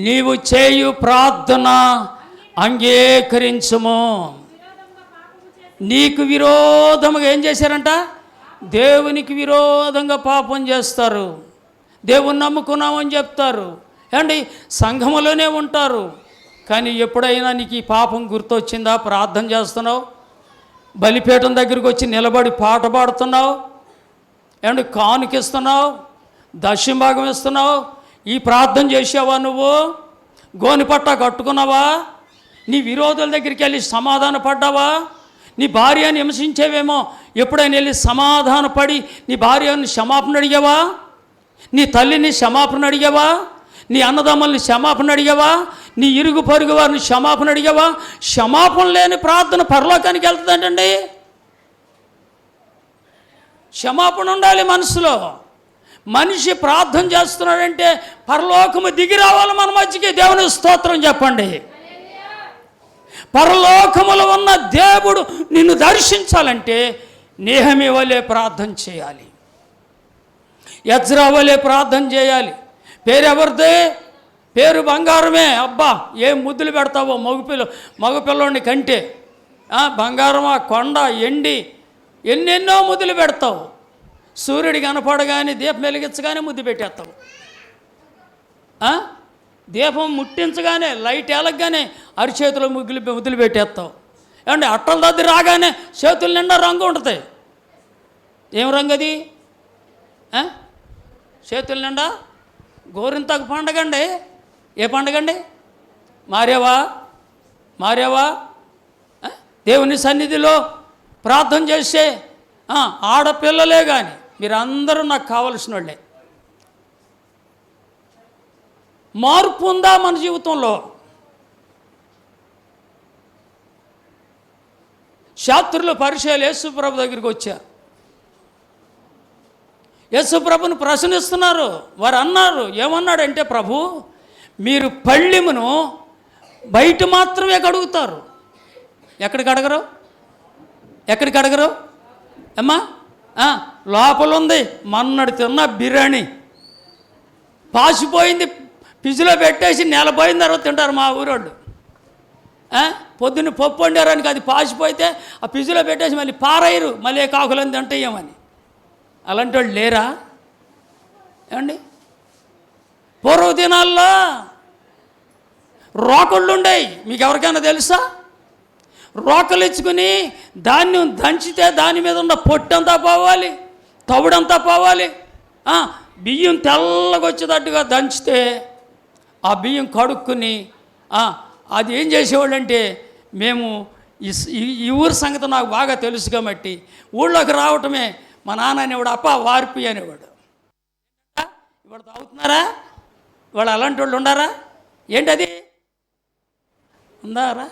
నీవు చేయు ప్రార్థన అంగీకరించుము. నీకు విరోధముగా ఏం చేశారంట? దేవునికి విరోధంగా పాపం చేస్తారు. దేవుని నమ్ముకున్నామని చెప్తారు, ఏమండి, సంఘములోనే ఉంటారు. కానీ ఎప్పుడైనా నీకు ఈ పాపం గుర్తొచ్చిందా? ప్రార్థన చేస్తున్నావు, బలిపీఠం దగ్గరికి వచ్చి నిలబడి పాట పాడుతున్నావు, ఏమండి, కానుకిస్తున్నావు, దశంభాగం ఇస్తున్నావు. ఈ ప్రార్థన చేసావా? నువ్వు గోనిపట్ట కట్టుకున్నావా? నీ విరోధుల దగ్గరికి వెళ్ళి సమాధాన పడ్డావా? నీ భార్యని హింసించేవేమో, ఎప్పుడైనా వెళ్ళి సమాధాన పడి నీ భార్యని క్షమాపణ అడిగావా? నీ తల్లిని క్షమాపణ అడిగావా? నీ అన్నదమ్ముల్ని క్షమాపణ అడిగావా? నీ ఇరుగు పొరుగు వారిని క్షమాపణ అడిగావా? క్షమాపణ లేని ప్రార్థన పరలోకానికి వెళ్తుందంటండి. క్షమాపణ ఉండాలి మనసులో. మనిషి ప్రార్థన చేస్తున్నాడంటే పరలోకము దిగి రావాలి మన మధ్యకి. దేవుని స్తోత్రం చెప్పండి. పరలోకములో ఉన్న దేవుడు నిన్ను దర్శించాలంటే నేహమీ వలె ప్రార్థన చేయాలి, ఎజ్రా వలె ప్రార్థన చేయాలి. పేరు ఎవరిదే? పేరు బంగారమే. అబ్బా ఏం ముద్దులు పెడతావో మగపిల్లోని కంటే. బంగారమా, కొండ, ఎండి, ఎన్నెన్నో ముద్దులు పెడతావు. సూర్యుడి కనపడగానే దీపం వెలిగించగానే ముద్దు పెట్టేస్తావు. దీపం ముట్టించగానే లైట్ ఎలగగానే అరిచేతులు ముద్దులు పెట్టేస్తావు. ఏమంటే అట్టల దగ్గర రాగానే చేతుల నిండా రంగు ఉంటుంది. ఏం రంగు అది? చేతుల నిండా గోరింతకు పండగ అండి. ఏ పండగ అండి? మారేవా దేవుని సన్నిధిలో ప్రార్థన చేసే ఆడపిల్లలే కానీ మీరందరూ నాకు కావలసిన వాళ్ళే. మార్పు ఉందా మన జీవితంలో? శాస్త్రులు పరిచయాలు యేసుప్రభు దగ్గరికి వచ్చారు. యేసుప్రభుని ప్రశ్నిస్తున్నారు. వారు అన్నారు, ఏమన్నాడంటే, ప్రభు మీరు పళ్ళెమును బయట మాత్రమే కడుగుతారు, ఎక్కడికి అడగరు అమ్మా? లోపల ఉంది మన్నడి తిన్న బిర్యానీ పాసిపోయింది, ఫ్రిడ్జ్లో పెట్టేసి నెల పోయిన తర్వాత తింటారు మా ఊరోళ్ళు. పొద్దున్న పప్పు వండారని అది పాసిపోతే ఆ ఫ్రిడ్జ్లో పెట్టేసి మళ్ళీ పారయ్యరు, మళ్ళీ కాకులని తింటాయేమని. అలాంటి వాళ్ళు లేరా ఏమండి? పూర్వ దినాల్లో రోకళ్ళు ఉండేవి, మీకు ఎవరికైనా తెలుసా? రోకలు ఇచ్చుకుని ధాన్యం దంచితే దాని మీద ఉన్న పొట్టంతా పోవాలి, తవుడంతా పోవాలి. బియ్యం తెల్లగా వచ్చేటట్టుగా దంచితే ఆ బియ్యం కడుక్కుని అది ఏం చేసేవాళ్ళు అంటే, మేము ఈ ఊరి సంగతి నాకు బాగా తెలుసు కాబట్టి ఊళ్ళోకి రావటమే మా నాన్న అనేవాడు, అప్ప వార్పి అనేవాడు. ఇవాడు తాగుతున్నారా? ఇవాళ అలాంటి వాళ్ళు ఉండారా? ఏంటది ఉందారా?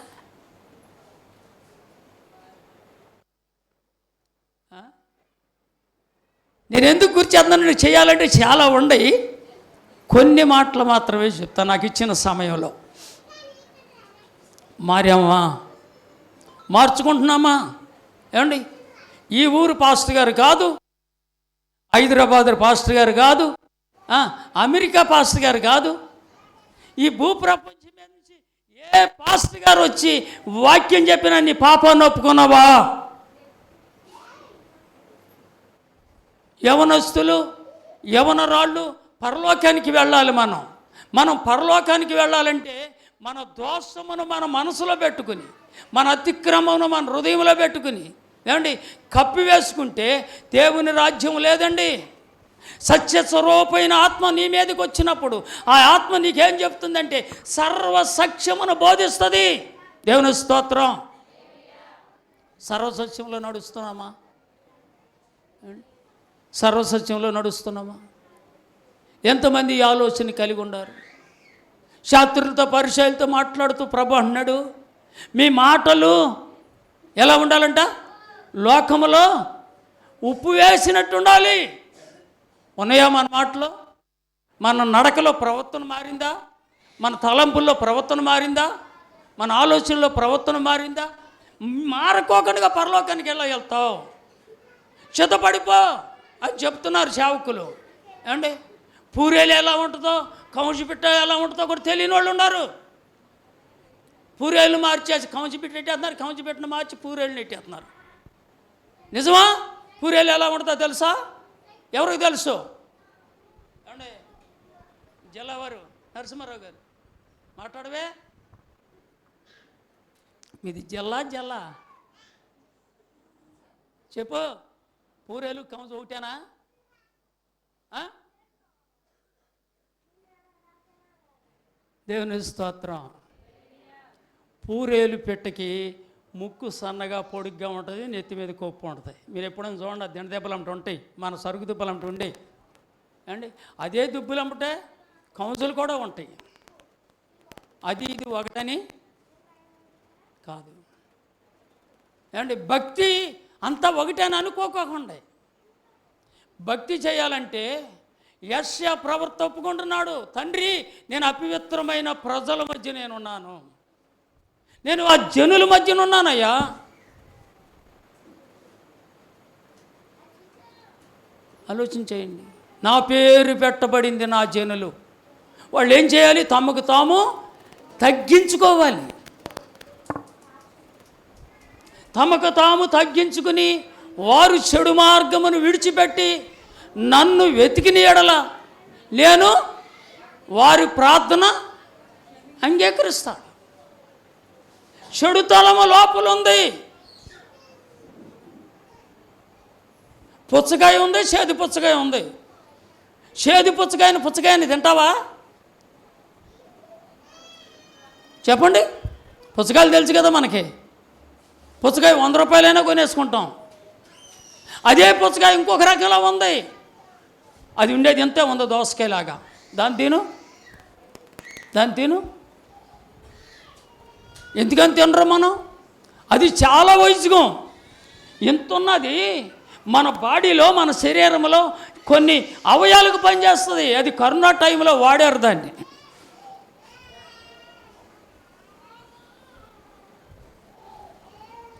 నేను ఎందుకు గుర్చేస్తున్నాను చేయాలంటే చాలా ఉండయి, కొన్ని మాటలు మాత్రమే చెప్తాను నాకు ఇచ్చిన సమయంలో. మారామా? మార్చుకుంటున్నామా? ఏమండి? ఈ ఊరు పాస్టర్ గారు కాదు, హైదరాబాద్ పాస్టర్ గారు కాదు, అమెరికా పాస్టర్ గారు కాదు, ఈ భూప్రపంచం మీద నుంచి ఏ పాస్టర్ గారు వచ్చి వాక్యం చెప్పినా నీ పాపాన్ని ఒప్పుకున్నావా? యవనస్తులు, యవనరాళ్ళు పరలోకానికి వెళ్ళాలి. మనం పరలోకానికి వెళ్ళాలంటే మన దోషమును మన మనసులో పెట్టుకుని, మన అతిక్రమమును మన హృదయంలో పెట్టుకుని, ఏమండి కప్పి వేసుకుంటే దేవుని రాజ్యం లేదండి. సత్యస్వరూపమైన ఆత్మ నీ మీదకి వచ్చినప్పుడు ఆ ఆత్మ నీకేం చెప్తుందంటే సర్వసత్యమును బోధిస్తుంది. దేవుని స్తోత్రం. సర్వసత్యంలో నడుస్తున్నామా? సర్వసత్యంలో నడుస్తున్నామా? ఎంతమంది ఈ ఆలోచన కలిగి ఉన్నారు? శాస్త్రులతో పరిచయాలతో మాట్లాడుతూ ప్రభు అన్నాడు, మీ మాటలు ఎలా ఉండాలంట? లోకములో ఉప్పు వేసినట్టు ఉండాలి. ఉన్నాయా మన మాటలో? మన నడకలో ప్రవర్తన మారిందా? మన తలంపుల్లో ప్రవర్తన మారిందా? మన ఆలోచనలో ప్రవర్తన మారిందా? మారకోకుండా పరలోకానికి ఎలా వెళ్తావు? చితపడిపో అని చెప్తున్నారు సేవకులు. ఏమండి పూరేలు ఎలా ఉంటుందో, కౌంచిపిట్ట ఎలా ఉంటుందో కూడా తెలియని వాళ్ళు ఉన్నారు. పూరేళ్ళు మార్చేసి కౌంచిపిట్ట పెట్టేస్తున్నారు, కౌంచిపిట్టను మార్చి పూరేళ్ళు నెట్టేస్తున్నారు. నిజమా? పూరేలు ఎలా ఉంటుందో తెలుసా? ఎవరికి తెలుసు? ఏమండి జిల్లావారు నరసింహారావు గారు మాట్లాడవే. మీది జిల్లా చెప్పు. పూరేలు కౌంచ ఒకటేనా? దేవుని స్తోత్రం. పూరేలు పెట్టకి ముక్కు సన్నగా పొడుగ్గా ఉంటుంది, నెత్తి మీద కొప్పు ఉంటుంది. మీరు ఎప్పుడైనా చూడండి, దిండ దెబ్బలంట ఉంటాయి, మన సరుకు దుబ్బలంట ఉండే అండి. అదే దుబ్బులంటే కౌన్సిల్ కూడా ఉంటాయి. అది ఇది ఒకటని కాదు ఏమండి. భక్తి అంతా ఒకటని అనుకోకుండా భక్తి చేయాలంటే యెషయా ప్రవక్త ఒప్పుకుంటున్నాడు, తండ్రి నేను అపవిత్రమైన ప్రజల మధ్య నేనున్నాను, నేను ఆ జనుల మధ్యన ఉన్నానయ్యా. ఆలోచించేయండి. నా పేరు పెట్టబడింది నా జనులు. వాళ్ళు ఏం చేయాలి? తమకు తాము తగ్గించుకోవాలి. తమకు తాము తగ్గించుకుని వారు చెడు మార్గమును విడిచిపెట్టి నన్ను వెతికిన ఎడల నేను వారి ప్రార్థన అంగీకరిస్తాడు. చెడుతలము లోపల ఉంది, పుచ్చకాయ ఉంది, చేదు పుచ్చకాయ ఉంది. చేదు పుచ్చకాయని తింటావా? చెప్పండి. పుచ్చకాయలు తెలుసు కదా మనకి. పుచ్చకాయ 100 రూపాయలైనా కొనేసుకుంటాం. అదే పుచ్చకాయ ఇంకొక రకంలో ఉంది, అది ఉండేది ఎంతే ఉందో దోసకాయలాగా. దాన్ని తిను. ఎందుకని తినరు మనం? అది చాలా వైజ్యం. ఎంత ఉన్నది మన బాడీలో, మన శరీరంలో కొన్ని అవయాలకు పనిచేస్తుంది. అది కరోనా టైంలో వాడారు దాన్ని.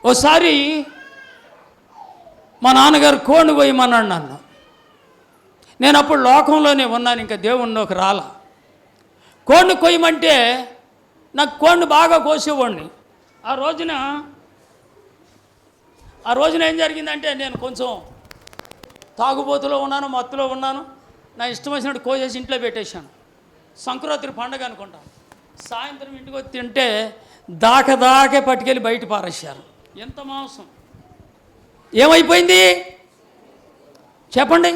ఓసారి మా నాన్నగారు కోడిని కొయ్యమన్నాడు నన్ను. నేను అప్పుడు లోకంలోనే ఉన్నాను, ఇంకా దేవుణ్ణిలోకి రాలా. కోడిని కొయ్యమంటే నాకు కోడిని బాగా కోసేవాడిని. ఆ రోజున ఏం జరిగిందంటే, నేను కొంచెం తాగుబోతులో ఉన్నాను, మత్తులో ఉన్నాను. నా ఇష్టం వచ్చినట్టు కోసేసి ఇంట్లో పెట్టేశాను. సంక్రాంతి పండగ అనుకుంటాను. సాయంత్రం ఇంటికి వచ్చి తింటే దాకే పట్టుకెళ్ళి బయట పారేశారు. ఎంత మాంసం! ఏమైపోయింది చెప్పండి?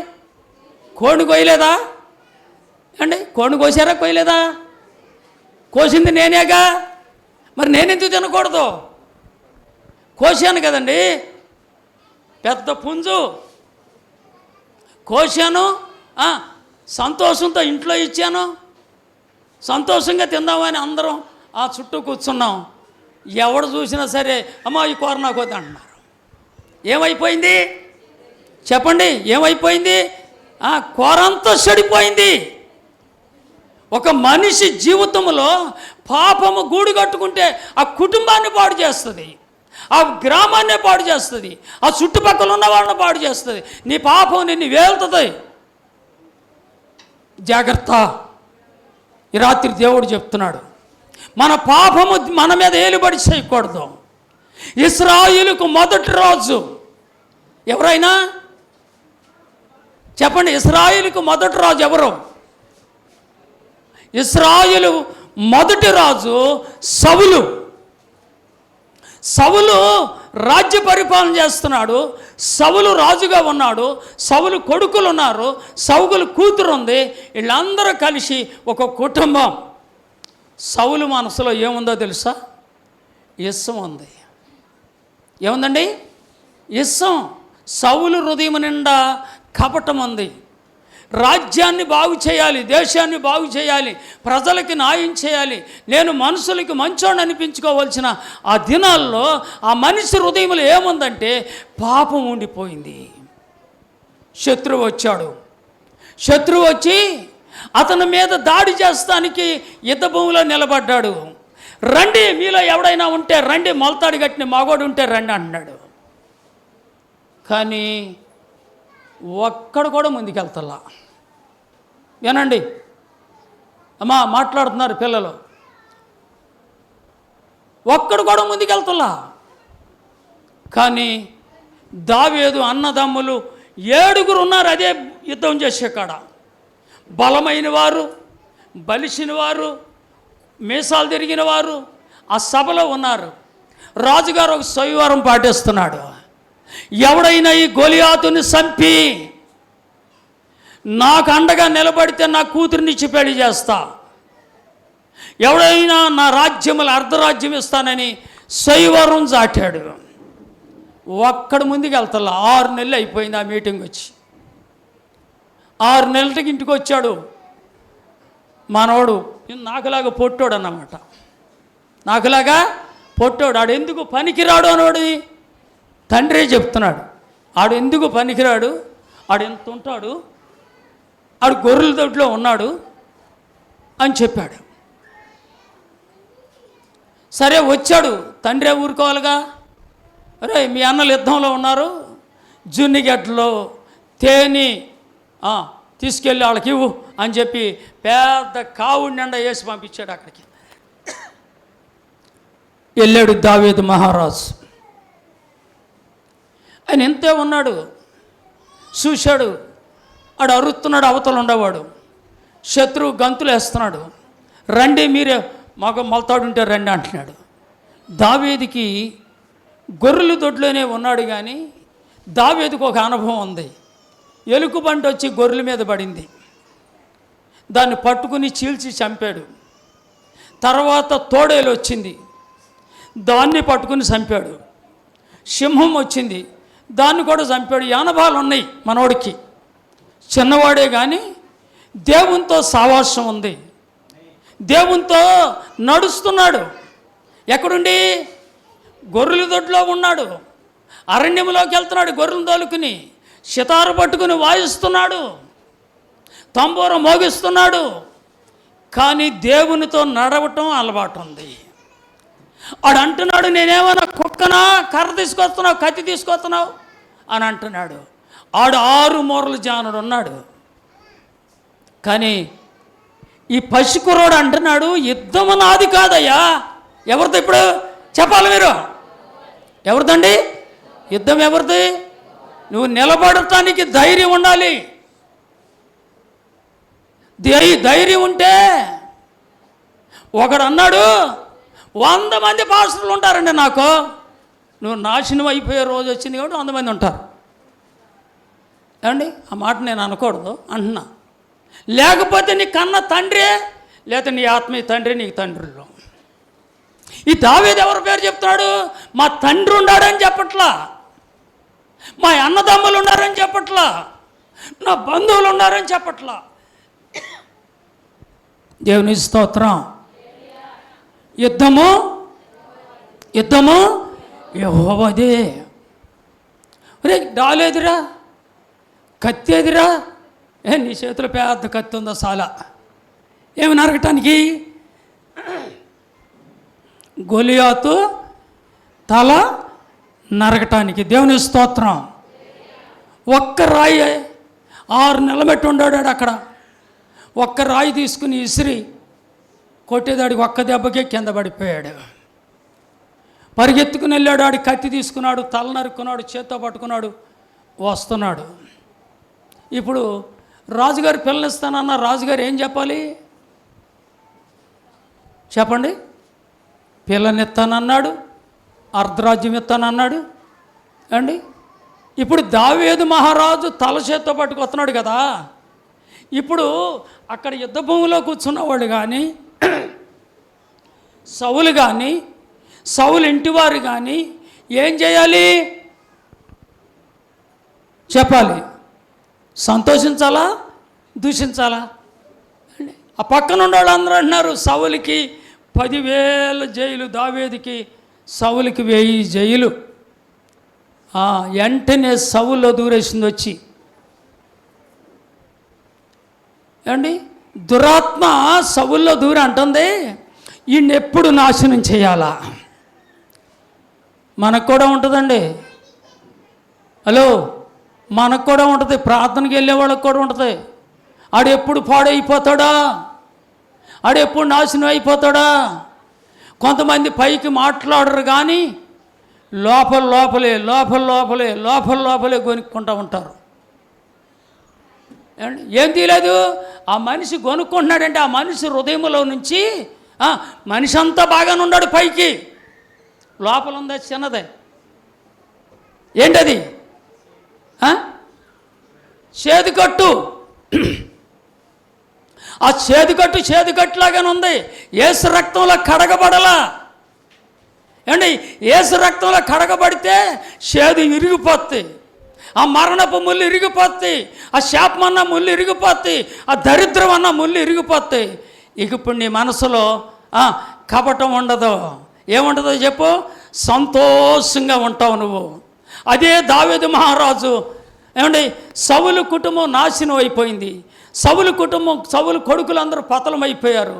కోడిని కోయలేదా అండి? కోడిని కోసారా, కోయలేదా? కోసింది నేనేగా, మరి నేనెందుకు తినకూడదు? కోసాను కదండి, పెద్ద పుంజు కోసాను, సంతోషంతో ఇంట్లో ఇచ్చాను, సంతోషంగా తిందామని అందరం ఆ చుట్టూ కూర్చున్నాం. ఎవడు చూసినా సరే అమ్మా ఈ కూర నాకు వద్దు అంటున్నారు. ఏమైపోయింది చెప్పండి? ఏమైపోయింది? కూర అంతా చెడిపోయింది. ఒక మనిషి జీవితంలో పాపము గూడు కట్టుకుంటే ఆ కుటుంబాన్ని పాడు చేస్తుంది, ఆ గ్రామాన్నే పాడు చేస్తుంది, ఆ చుట్టుపక్కల ఉన్న వాళ్ళని పాడు చేస్తుంది. నీ పాపం నిన్ను వేలుతుంది. జాగ్రత్త. ఈ రాత్రి దేవుడు చెప్తున్నాడు, మన పాపము మన మీద ఏలుబడి చేయకూడదు. ఇశ్రాయేలుకు మొదటి రాజు ఎవరైనా చెప్పండి? ఇశ్రాయేలుకు మొదటి రాజు ఎవరు? ఇశ్రాయేలు మొదటి రాజు సౌలు. సౌలు రాజ్య పరిపాలన చేస్తున్నాడు. సౌలు రాజుగా ఉన్నాడు. సౌలు కొడుకులు ఉన్నారు, సౌలు కూతురు ఉంది. వీళ్ళందరూ కలిసి ఒక కుటుంబం. సౌలు మనసులో ఏముందో తెలుసా? ఇస్సం ఉంది. ఏముందండి? ఇస్సం. సౌలు హృదయం నిండా కపటం ఉంది. రాజ్యాన్ని బాగు చేయాలి, దేశాన్ని బాగు చేయాలి, ప్రజలకి న్యాయం చేయాలి, నేను మనుషులకి మంచోడిని అనిపించుకోవాల్సిన ఆ దినాల్లో ఆ మనిషి హృదయంలో ఏముందంటే పాపం ఉండిపోయింది. శత్రువు వచ్చాడు. శత్రువు వచ్చి అతని మీద దాడి చేస్తానికి యుద్ధ భూమిలో నిలబడ్డాడు. రండి, మీలో ఎవడైనా ఉంటే రండి, మొలతాడు కట్టిన మగోడు ఉంటే రండి అన్నాడు. కానీ ఒక్కడు కూడా ముందుకెళ్తలా. వినండి అమ్మా, మాట్లాడుతున్నారు పిల్లలు. ఒక్కడు కూడా ముందుకెళ్తలా. కానీ దావీదు అన్నదమ్ములు 7 ఉన్నారు అదే యుద్ధం చేసే కాడ. బలమైన వారు, బలిసిన వారు, మీసాలు తిరిగిన వారు ఆ సభలో ఉన్నారు. రాజుగారు ఒక సంయమనం పాటిస్తున్నాడు. ఎవడైనా ఈ గొలియాతుని చంపి నాకు అండగా నిలబడితే నా కూతురినిచ్చి పెళ్లి చేస్తా, ఎవడైనా నా రాజ్యములు అర్ధరాజ్యం ఇస్తానని శైవరం చాటాడు. ఒక్కడి ముందుకు వెళ్తా 6 నెలలు అయిపోయింది ఆ మీటింగ్ వచ్చి. 6 నెలలకి ఇంటికి వచ్చాడు మనోడు. నాకులాగా పొట్టోడు అన్నమాట. నాకులాగా పొట్టోడు. ఆడు ఎందుకు పనికిరాడు అనోడు తండ్రే చెప్తున్నాడు. ఆడు ఎందుకు పనికిరాడు, ఆడు ఎంత ఉంటాడు, ఆడు గొర్రెల దొడ్లో ఉన్నాడు అని చెప్పాడు. సరే వచ్చాడు. తండ్రే ఊరుకోవాలిగా. అరే మీ అన్నలు యుద్ధంలో ఉన్నారు, జున్నిగడ్డలో తేని తీసుకెళ్ళి వాళ్ళకి ఇవ్వు అని చెప్పి పెద్ద కావుడి నిండా వేసి పంపించాడు అక్కడికి. వెళ్ళాడు దావీదు మహారాజు. ఆయన ఎంతే ఉన్నాడు, చూశాడు. ఆడు అరుస్తున్నాడు, అవతల ఉండేవాడు. శత్రువు గంతులు వేస్తున్నాడు. రండి మీరే మాకు మొలతాడుంటే రండి అంటున్నాడు. దావీదుకి గొర్రెల దొడ్లోనే ఉన్నాడు, కానీ దావీదుకు ఒక అనుభవం ఉంది. ఎలుకబంటి వచ్చి గొర్రెల మీద పడింది, దాన్ని పట్టుకుని చీల్చి చంపాడు. తర్వాత తోడేలు వచ్చింది, దాన్ని పట్టుకుని చంపాడు. సింహం వచ్చింది, దాన్ని కూడా చంపాడు. యానబాలు ఉన్నాయి మనోడికి, చిన్నవాడే కానీ దేవునితో సావాసం ఉంది, దేవునితో నడుస్తున్నాడు. ఎక్కడుండి? గొర్రెల దొడ్లో ఉన్నాడు. అరణ్యంలోకి వెళ్తున్నాడు గొర్రెలు తోలుకుని, సితారు పట్టుకుని వాయిస్తున్నాడు, తంబూర మోగిస్తున్నాడు. కానీ దేవునితో నడవటం అలవాటు ఉంది. ఆడు అంటున్నాడు, నేనేమన్నా కుక్కనా, కర్ర తీసుకొస్తున్నావు, కత్తి తీసుకొస్తున్నావు అని అంటున్నాడు. ఆడు 6 మూరల జానుడు ఉన్నాడు. కానీ ఈ పసికుర్రోడు అంటున్నాడు, యుద్ధము నాది కాదయ్యా. ఎవరితో ఇప్పుడు చెప్పాలి మీరు? ఎవరిదండి యుద్ధం? ఎవరిది? నువ్వు నిలబడటానికి ధైర్యం ఉండాలి. ధైర్యం ఉంటే ఒకడు అన్నాడు, 100 మంది పాస్టర్లు ఉంటారండి నాకు. నువ్వు నాశనం అయిపోయే రోజు వచ్చింది కాబట్టి 100 మంది ఉంటారు. ఏమండి ఆ మాట నేను అనకూడదు అంటున్నా. లేకపోతే నీ కన్న తండ్రి, లేకపోతే నీ ఆత్మీయ తండ్రి నీకు తండ్రిలో. ఈ దావీదు ఎవరి పేరు చెప్తున్నాడు? మా తండ్రి ఉన్నాడని చెప్పట్లా, మా అన్నదమ్ములు ఉన్నారని చెప్పట్లా, నా బంధువులు ఉన్నారని చెప్పట్లా. దేవుని స్తోత్రం. యుద్ధము యెహోవాదే. రే డాలేదిరా, కత్తి ఎదిరా. నీ చేతిలో పెద్ద కత్తి ఉందో చాలా, ఏమి నరకటానికి? గొలియాతు తల నరకటానికి. దేవుని స్తోత్రం. ఒక్క రాయి 6 నిలబెట్టి ఉన్నాడు అక్కడ. ఒక్క రాయి తీసుకుని ఇసిరి కొట్టేదాడికి ఒక్క దెబ్బకే కింద పడిపోయాడు. పరిగెత్తుకుని వెళ్ళాడు. ఆడి కత్తి తీసుకున్నాడు, తల నరుక్కున్నాడు, చేత్తో పట్టుకున్నాడు, వస్తున్నాడు. ఇప్పుడు రాజుగారు పిల్లనిస్తానన్న రాజుగారు ఏం చెప్పాలి చెప్పండి? పిల్లనిస్తానన్నాడు, అర్ధరాజ్యం ఇస్తానన్నాడు అండి. ఇప్పుడు దావీదు మహారాజు తల చేత్తో పట్టుకొస్తున్నాడు కదా. ఇప్పుడు అక్కడ యుద్ధ భూమిలో కూర్చున్నవాడు కానీ, సౌలు కానీ, సౌలు ఇంటివారు కానీ ఏం చేయాలి చెప్పాలి? సంతోషించాలా, దూషించాలా? ఆ పక్కన ఉన్న వాళ్ళందరూ అంటున్నారు, సౌలుకి 10,000 జైలు, దావీదుకి సౌలుకి 1000 జైలు. వెంటనే సౌల్లో దూరేసింది వచ్చి. ఏమండి దురాత్మ సౌల్లో దూరి అంటుంది, ఈయన్ని ఎప్పుడు నాశనం చేయాలా? మనకు కూడా ఉంటుందండి. హలో, మనకు కూడా ఉంటుంది. ప్రార్థనకి వెళ్ళే వాళ్ళకి కూడా ఉంటుంది. ఆడు ఎప్పుడు పాడైపోతాడా, ఆడు ఎప్పుడు నాశనం అయిపోతాడా? కొంతమంది పైకి మాట్లాడరు కానీ లోపలే కొనుక్కుంటూ ఉంటారు. ఏం తీయలేదు. ఆ మనిషి కొనుక్కుంటున్నాడంటే ఆ మనిషి హృదయంలో నుంచి మనిషి అంతా బాగానే ఉన్నాడు, పైకి లోపల ఉందా చిన్నదే. ఏంటది? చేతికట్టు. ఆ చేదుకట్టులాగానే ఉంది. యేసు రక్తంలో కడగబడలా. ఏమండి, యేసు రక్తంలో కడగబడితే చేదు విరిగిపోద్ది, ఆ మరణపు ముళ్ళు ఇరిగిపోద్ది, ఆ శాపం అన్న ముళ్ళు ఇరిగిపోద్ది, ఆ దరిద్రం అన్న ముళ్ళు ఇరిగిపోద్ది. ఇక ఇప్పుడు నీ మనసులో కపటం ఉండదు. ఏముండదో చెప్పు, సంతోషంగా ఉంటావు నువ్వు. అదే దావీదు మహారాజు. ఏమండి, సౌలు కుటుంబం నాశనం అయిపోయింది. సౌలు కొడుకులందరూ పతలమైపోయారు.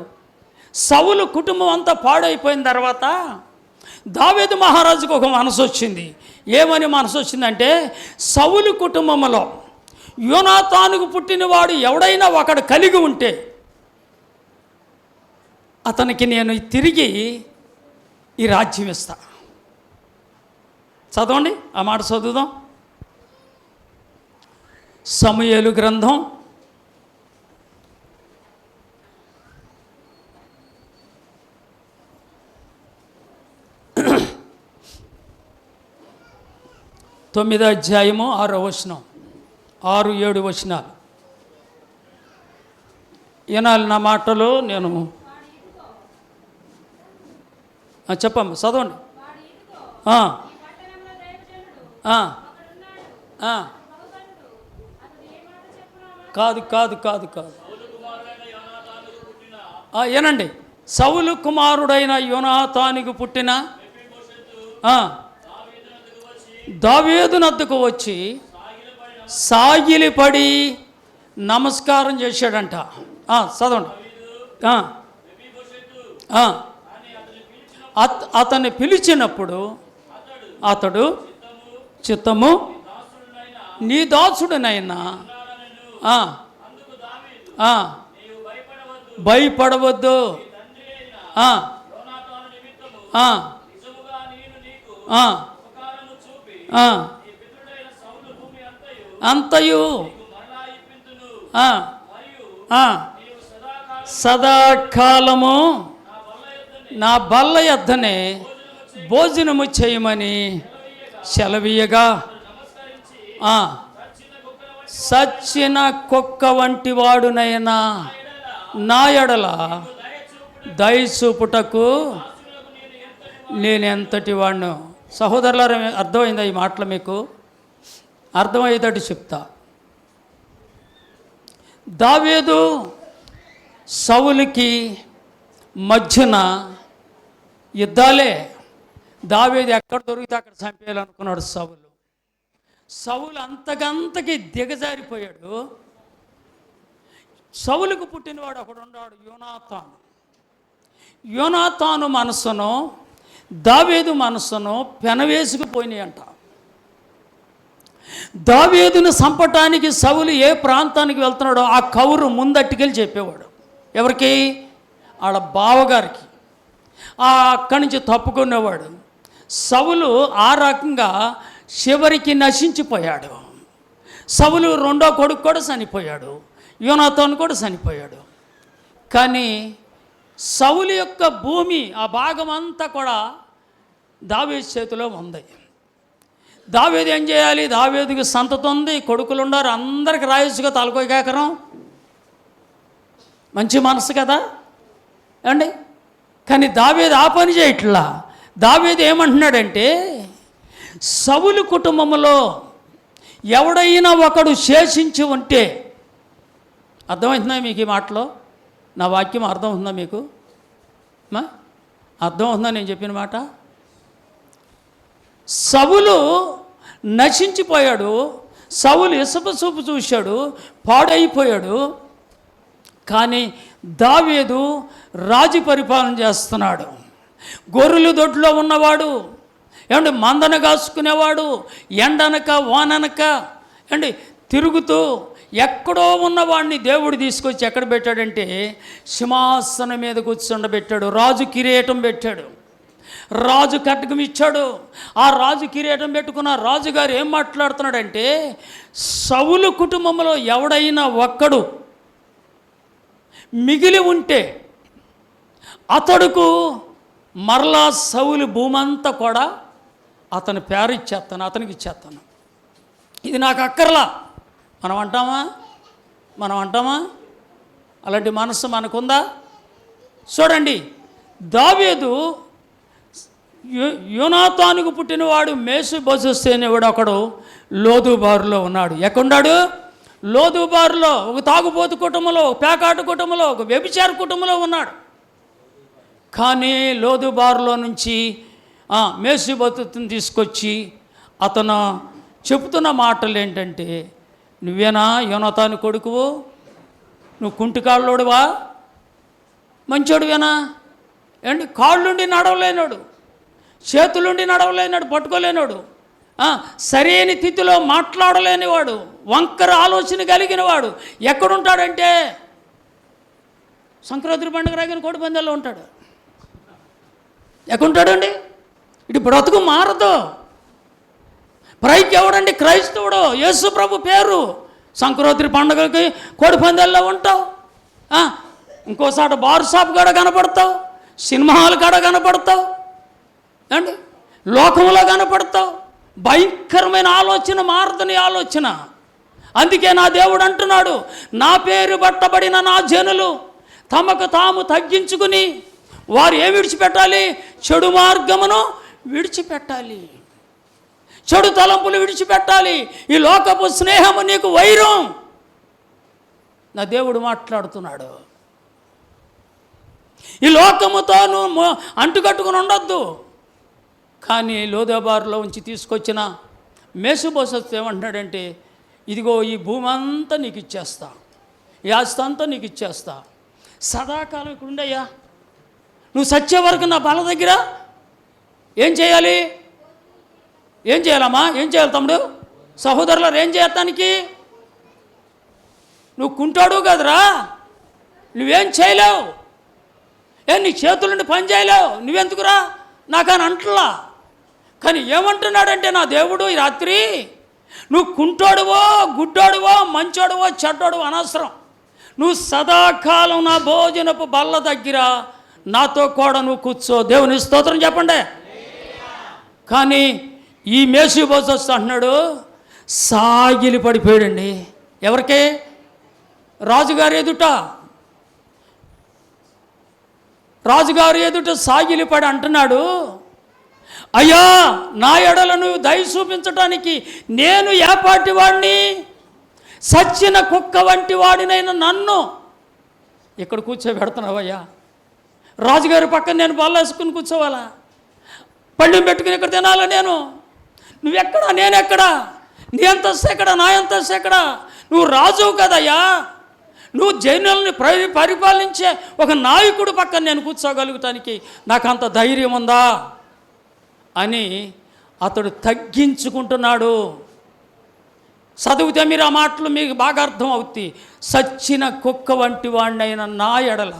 సౌలు కుటుంబం అంతా పాడైపోయిన తర్వాత దావీదు మహారాజుకు ఒక మనసు వచ్చింది. ఏమని మనసు వచ్చిందంటే, సౌలు కుటుంబంలో యోనాతానుకు పుట్టినవాడు ఎవడైనా ఒకడు కలిగి ఉంటే అతనికి నేను తిరిగి ఈ రాజ్యం ఇస్తా. చదవండి, ఆ మాట చదువుదాం. సమూయేలు గ్రంథం 9వ అధ్యాయము 6వ వచనం, 6-7 వచనాలు వినాలి నా మాటలు. నేను చెప్పమ్మా, చదవండి. కాదు కాదు కాదు కాదు ఏనండి, సౌలు కుమారుడైన యోనాతానుకు పుట్టిన దావీదు నద్దకు వచ్చి సాగిలిపడి నమస్కారం చేశాడంట. చదవండి. అతన్ని పిలిచినప్పుడు అతడు, చిత్తము నీ దాసుడునైనా భయపడవద్దు, అంతయు సదాకాలము నా బల్ల యొద్దనే భోజనము చేయమని సెలవీయగా, సచ్చిన కుక్క వంటి వాడునైనా నా ఎడల దయచూపుటకు నేనెంతటి వాడిను. సహోదరులారా, అర్థమైందా ఈ మాటలు? మీకు అర్థమయ్యేటట్టు చెప్తా. దావీదు సౌలుకి మధ్యన యుద్ధాలే. దావీదు ఎక్కడ దొరికితే అక్కడ చంపేయాలనుకున్నాడు సౌలు అంతకంతకి దిగజారిపోయాడు. సౌలుకు పుట్టినవాడు ఒకడు ఉన్నాడు, యోనాతాను మనసును దావీదు మనసును పెనవేసుకుపోయినాయి అంట. దావీదును చంపటానికి సౌలు ఏ ప్రాంతానికి వెళ్తున్నాడో ఆ కౌరు ముందట్టుకెళ్ళి చెప్పేవాడు. ఎవరికి? వాళ్ళ బావగారికి. అక్కడి నుంచి తప్పుకునేవాడు. సౌలు ఆ రకంగా చివరికి నశించిపోయాడు. సౌలు రెండో కొడుకు కూడా చనిపోయాడు, యోనాతాను కూడా చనిపోయాడు. కానీ సౌలు యొక్క భూమి, ఆ భాగం అంతా కూడా దావీదు చేతిలో ఉంది. దావీదు ఏం చేయాలి? దావీదుకి సంతతి ఉంది, కొడుకులు ఉన్నారు, అందరికి రాయొచ్చుగా తలకోయి కేకరం. మంచి మనసు కదా అండి. కానీ దావీదు ఆ పని చేయట్లా. దావీదు ఏమంటున్నాడంటే, సౌలు కుటుంబంలో ఎవడైనా ఒకడు శేషించి ఉంటే, అర్థమవుతుందా మీకు ఈ మాటలో? నా వాక్యం అర్థం ఉందా మీకు? అర్థం ఉందా నేను చెప్పిన మాట? సౌలు నశించిపోయాడు, సౌలు ఇసుపు చూపు చూశాడు, పాడైపోయాడు. కానీ దావీదు రాజు పరిపాలన చేస్తున్నాడు. గొర్రెలు దొడ్లో ఉన్నవాడు, ఏమంటే మందన కాసుకునేవాడు, ఎండనక వాననక ఏమండి తిరుగుతూ ఎక్కడో ఉన్నవాడిని దేవుడు తీసుకొచ్చి ఎక్కడ పెట్టాడంటే సింహాసనం మీద కూర్చుండబెట్టాడు. రాజు కిరీటం పెట్టాడు, రాజు కటకం ఇచ్చాడు. ఆ రాజు కిరీటం పెట్టుకున్న రాజుగారు ఏం మాట్లాడుతున్నాడంటే, సౌలు కుటుంబంలో ఎవడైనా ఒక్కడు మిగిలి ఉంటే అతడుకు మరలా సౌలు భూమంతా కూడా అతని పేరు ఇచ్చేస్తాను, అతనికి ఇచ్చేస్తాను. ఇది నాకు అక్కర్లా. మనం అంటామా? అలాంటి మనసు మనకుందా? చూడండి, దావీదు యోనాతానుకు పుట్టినవాడు మేషుబోషెతు అనేవాడు ఒకడు లోదుబారులో ఉన్నాడు. ఎక్కడున్నాడు? లోదుబారులో, ఒక తాగుబోతు కుటుంబంలో, ఒక పేకాటు కుటుంబంలో, ఒక వ్యభిచార కుటుంబంలో ఉన్నాడు. కానీ లోదుబారులో నుంచి మేషుబోషెతుని తీసుకొచ్చి అతను చెబుతున్న మాటలు ఏంటంటే, నువ్వేనా యోనాతాను కొడుకువు? నువ్వు కుంటికాళ్ళోడువా? మంచోడువేనా? ఏంటి, కాళ్ళుండి నడవలేనాడు, చేతులుండి నడవలేనాడు, పట్టుకోలేనాడు, సరైన స్థితిలో మాట్లాడలేనివాడు, వంకర ఆలోచన కలిగినవాడు ఎక్కడుంటాడంటే సంక్రాంతి పండుగ రాగిన కోడి పందాల్లో ఉంటాడు. ఎక్కడుంటాడండి? ఇటు బ్రతుకు మారదు. పైకి ఎవడండి? క్రైస్తవుడు, యేసు ప్రభు పేరు. సంక్రాంతి పండుగకి కోడి పందాల్లో ఉంటావు, ఇంకోసారి బార్ షాప్ కాడ కనపడతావు, సినిమా హాల్ కాడ కనపడతావు, అండి లోకంలో కనపడతావు. భయంకరమైన ఆలోచన, మారదని ఆలోచన. అందుకే నా దేవుడు అంటున్నాడు, నా పేరు పట్టబడిన నా జనులు తమకు తాము తగ్గించుకుని వారు ఏం విడిచిపెట్టాలి? చెడు మార్గమును విడిచిపెట్టాలి, చెడు తలంపులు విడిచిపెట్టాలి. ఈ లోకపు స్నేహము నీకు వైరం. నా దేవుడు మాట్లాడుతున్నాడు. ఈ లోకముతో నువ్వు అంటుకట్టుకుని ఉండొద్దు. కానీ లోదెబారులో ఉంచి తీసుకొచ్చిన మేషుబోషెతు ఏమంటున్నాడంటే, ఇదిగో ఈ భూమి అంతా నీకు ఇచ్చేస్తా, ఈ ఆస్తి అంతా నీకు ఇచ్చేస్తా, సదాకాలం ఇక్కడ ఉండయ్యా, నువ్వు సచ్చే వరకు నా బల దగ్గర ఏం చేయాలి? ఏం చేయాలమ్మా? ఏం చేయాలి తమ్ముడు? సహోదరులు ఏం చేయటానికి? నువ్వు కుంటాడు కదరా, నువ్వేం చేయలేవు, నీ చేతులుండి పని చేయలేవు, నువ్వెందుకురా నాకని అంటలా. కానీ ఏమంటున్నాడంటే నా దేవుడు ఈ రాత్రి, నువ్వు కుంటాడువో, గుడ్డాడువో, మంచోడువో, చెడ్డోడువో అనవసరం, నువ్వు సదాకాలం నా భోజనపు బల్ల దగ్గర నాతో కూడా నువ్వు కూర్చో. దేవుని స్తోత్రం చెప్పండి. కానీ ఈ మేషుబోషెతు అంటున్నాడు, సాగిలి పడిపోయాడండి. ఎవరికి? రాజుగారి ఎదుట. రాజుగారి ఎదుట సాగిలిపడి అంటున్నాడు, అయ్యా నా ఎడల నువ్వు దయ చూపించడానికి నేను ఏపాటి వాడిని? సచ్చిన కుక్క వంటి వాడినైనా నన్ను ఇక్కడ కూర్చోబెడుతున్నావయ్యా. రాజుగారి పక్కన నేను బల్ల వేసుకుని కూర్చోవాలా? పళ్ళెం పెట్టుకుని ఇక్కడ తినాలా నేను? నువ్వెక్కడా, నేనెక్కడా? నీ అంతస్తు ఎక్కడా, నా అంతస్తు ఎక్కడా? నువ్వు రాజువు కదయ్యా, నువ్వు జైనుల్ని పరిపాలించే ఒక నాయకుడు పక్కన నేను కూర్చోగలుగుతానికి నాకు అంత ధైర్యం ఉందా అని అతడు తగ్గించుకుంటున్నాడు. చదివితే మీరు ఆ మాటలు మీకు బాగా అర్థం అవుతాయి. సచ్చిన కుక్క వంటి వాడినైనా నా ఎడల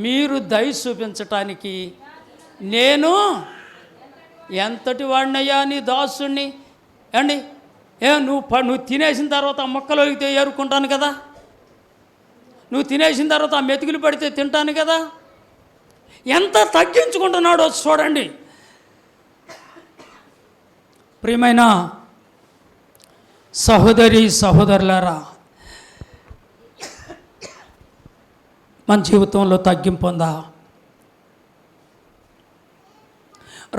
మీరు దయ చూపించటానికి నేను ఎంతటి వాడినయ్యా నీ దాసుణ్ణి. ఏమండి, నువ్వు తినేసిన తర్వాత ఆ మొక్కలు ఒలిగితే ఏరుకుంటాను కదా, నువ్వు తినేసిన తర్వాత ఆ మెతుకులు పడితే తింటాను కదా. ఎంత తగ్గించుకుంటున్నాడో చూడండి. ప్రియమైన సహోదరి సహోదరులారా, మన జీవితంలో తగ్గింపు ఉందా?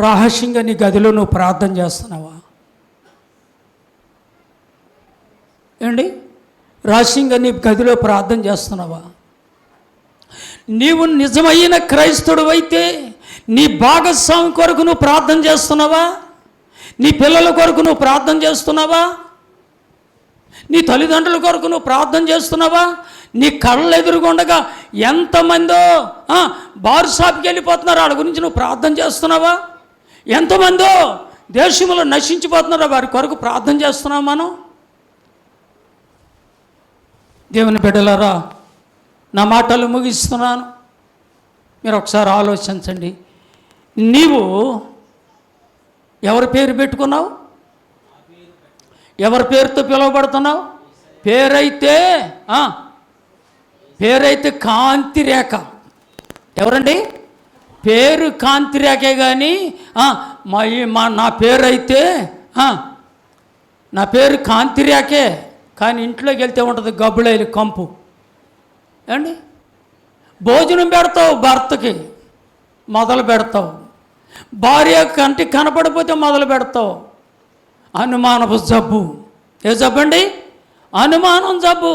రహస్యంగా నీ గదిలో నువ్వు ప్రార్థన చేస్తున్నావా? ఏమండి, రహస్యంగా నీ గదిలో ప్రార్థన చేస్తున్నావా? నీవు నిజమైన క్రైస్తవుడు అయితే నీ భాగస్వామి కొరకు నువ్వు ప్రార్థన చేస్తున్నావా? నీ పిల్లల కొరకు నువ్వు ప్రార్థన చేస్తున్నావా? నీ తల్లిదండ్రుల కొరకు నువ్వు ప్రార్థన చేస్తున్నావా? నీ కళ్ళ ఎదురుగుండగా ఎంతమందో బార్ షాప్కి వెళ్ళిపోతున్నారు, వాళ్ళ గురించి నువ్వు ప్రార్థన చేస్తున్నావా? ఎంతమందో దేశంలో నశించిపోతున్నారో వారి కొరకు ప్రార్థన చేస్తున్నావా? మనం దేవుని బిడ్డలారా, నా మాటలు ముగిస్తున్నాను. మీరు ఒకసారి ఆలోచించండి. నీవు ఎవరి పేరు పెట్టుకున్నావు? ఎవరి పేరుతో పిలువబడుతున్నావు? పేరైతే కాంతి రేఖ. ఎవరండి? పేరు కాంతి రేఖే కానీ నా పేరైతే నా పేరు కాంతి రేఖే, కానీ ఇంట్లోకి వెళ్తే ఉంటుంది గబ్బులైలు కంపు. ఏమండి, భోజనం పెడతావు భర్తకి, మొదలు పెడతావు. భార్య కంటికి కనపడిపోతే మొదలు పెడతావు. అనుమానపు జబ్బు. ఏ జబ్బు అండి? అనుమానం జబ్బు.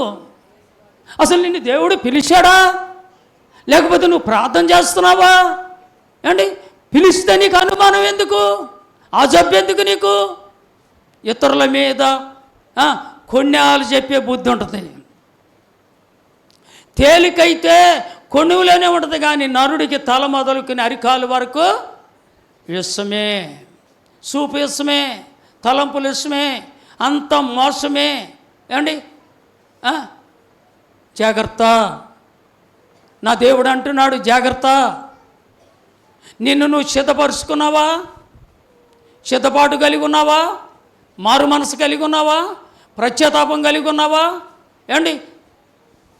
అసలు నిన్ను దేవుడు పిలిచాడా, లేకపోతే నువ్వు ప్రార్థన చేస్తున్నావా? ఏమండి, పిలిస్తే నీకు అనుమానం ఎందుకు? ఆ జబ్బు ఎందుకు నీకు? ఇతరుల మీద కొన్యాలు చెప్పే బుద్ధి ఉంటుంది. తేలికైతే కొనువులోనే ఉంటుంది, కానీ నరుడికి తల మొదలుకుని అరికాలు వరకు విషమే, సూపు విషమే, తలంపులు విషమే, అంత మోసమే. ఏమండి, జాగ్రత్త. నా దేవుడు అంటున్నాడు జాగ్రత్త. నిన్ను నువ్వు సిద్ధపరుచుకున్నావా? సిద్ధపాటు కలిగి ఉన్నావా? మారు మనసు కలిగి ఉన్నావా? ప్రత్యాతాపం కలిగి ఉన్నావా? ఏమండి,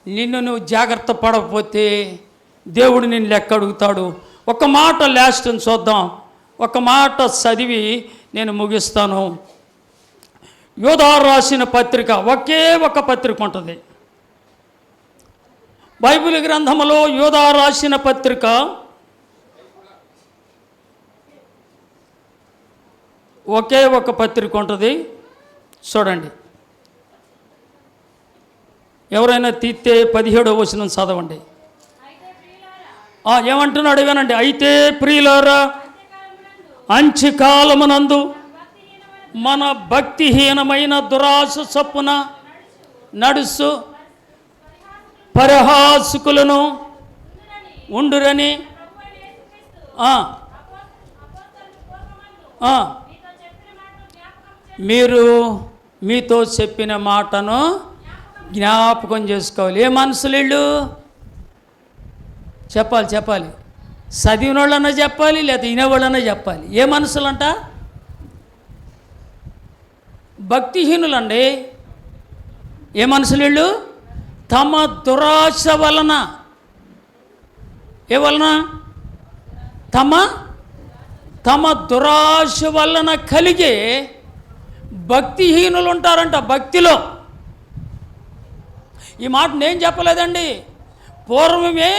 నిన్ను నువ్వు జాగ్రత్త పడకపోతే దేవుడు నిన్ను లెక్క అడుగుతాడు. ఒక మాట లాస్ట్ చూద్దాం, ఒక మాట చదివి నేను ముగిస్తాను. యోధా రాసిన పత్రిక, ఒకే ఒక పత్రిక ఉంటుంది బైబిల్ గ్రంథంలో. యోధా రాసిన పత్రిక ఒకే ఒక పత్రిక ఉంటుంది, చూడండి. ఎవరైనా తీస్తే 17వ వచనం చదవండి. ఏమంటున్నాడు వినండి. అయితే ప్రియులారా, అంత్యకాలమునందు మన భక్తిహీనమైన దురాశ చొప్పున నడుసు పరిహాసకులను ఉండురని మీరు మీతో చెప్పిన మాటను జ్ఞాపకం చేసుకోవాలి. ఏ మనుషులు వీళ్ళు? చెప్పాలి. చదివిన వాళ్ళన్నా చెప్పాలి, లేదా వినేవాళ్ళన్నా చెప్పాలి. ఏ మనుషులంట? భక్తిహీనులండి. ఏ మనుషులు వీళ్ళు? తమ దురాశ వలన, ఏ వలన? తమ దురాశ వలన కలిగే భక్తిహీనులు ఉంటారంట. భక్తిలో ఈ మాట నేను చెప్పలేదండి, పూర్వమే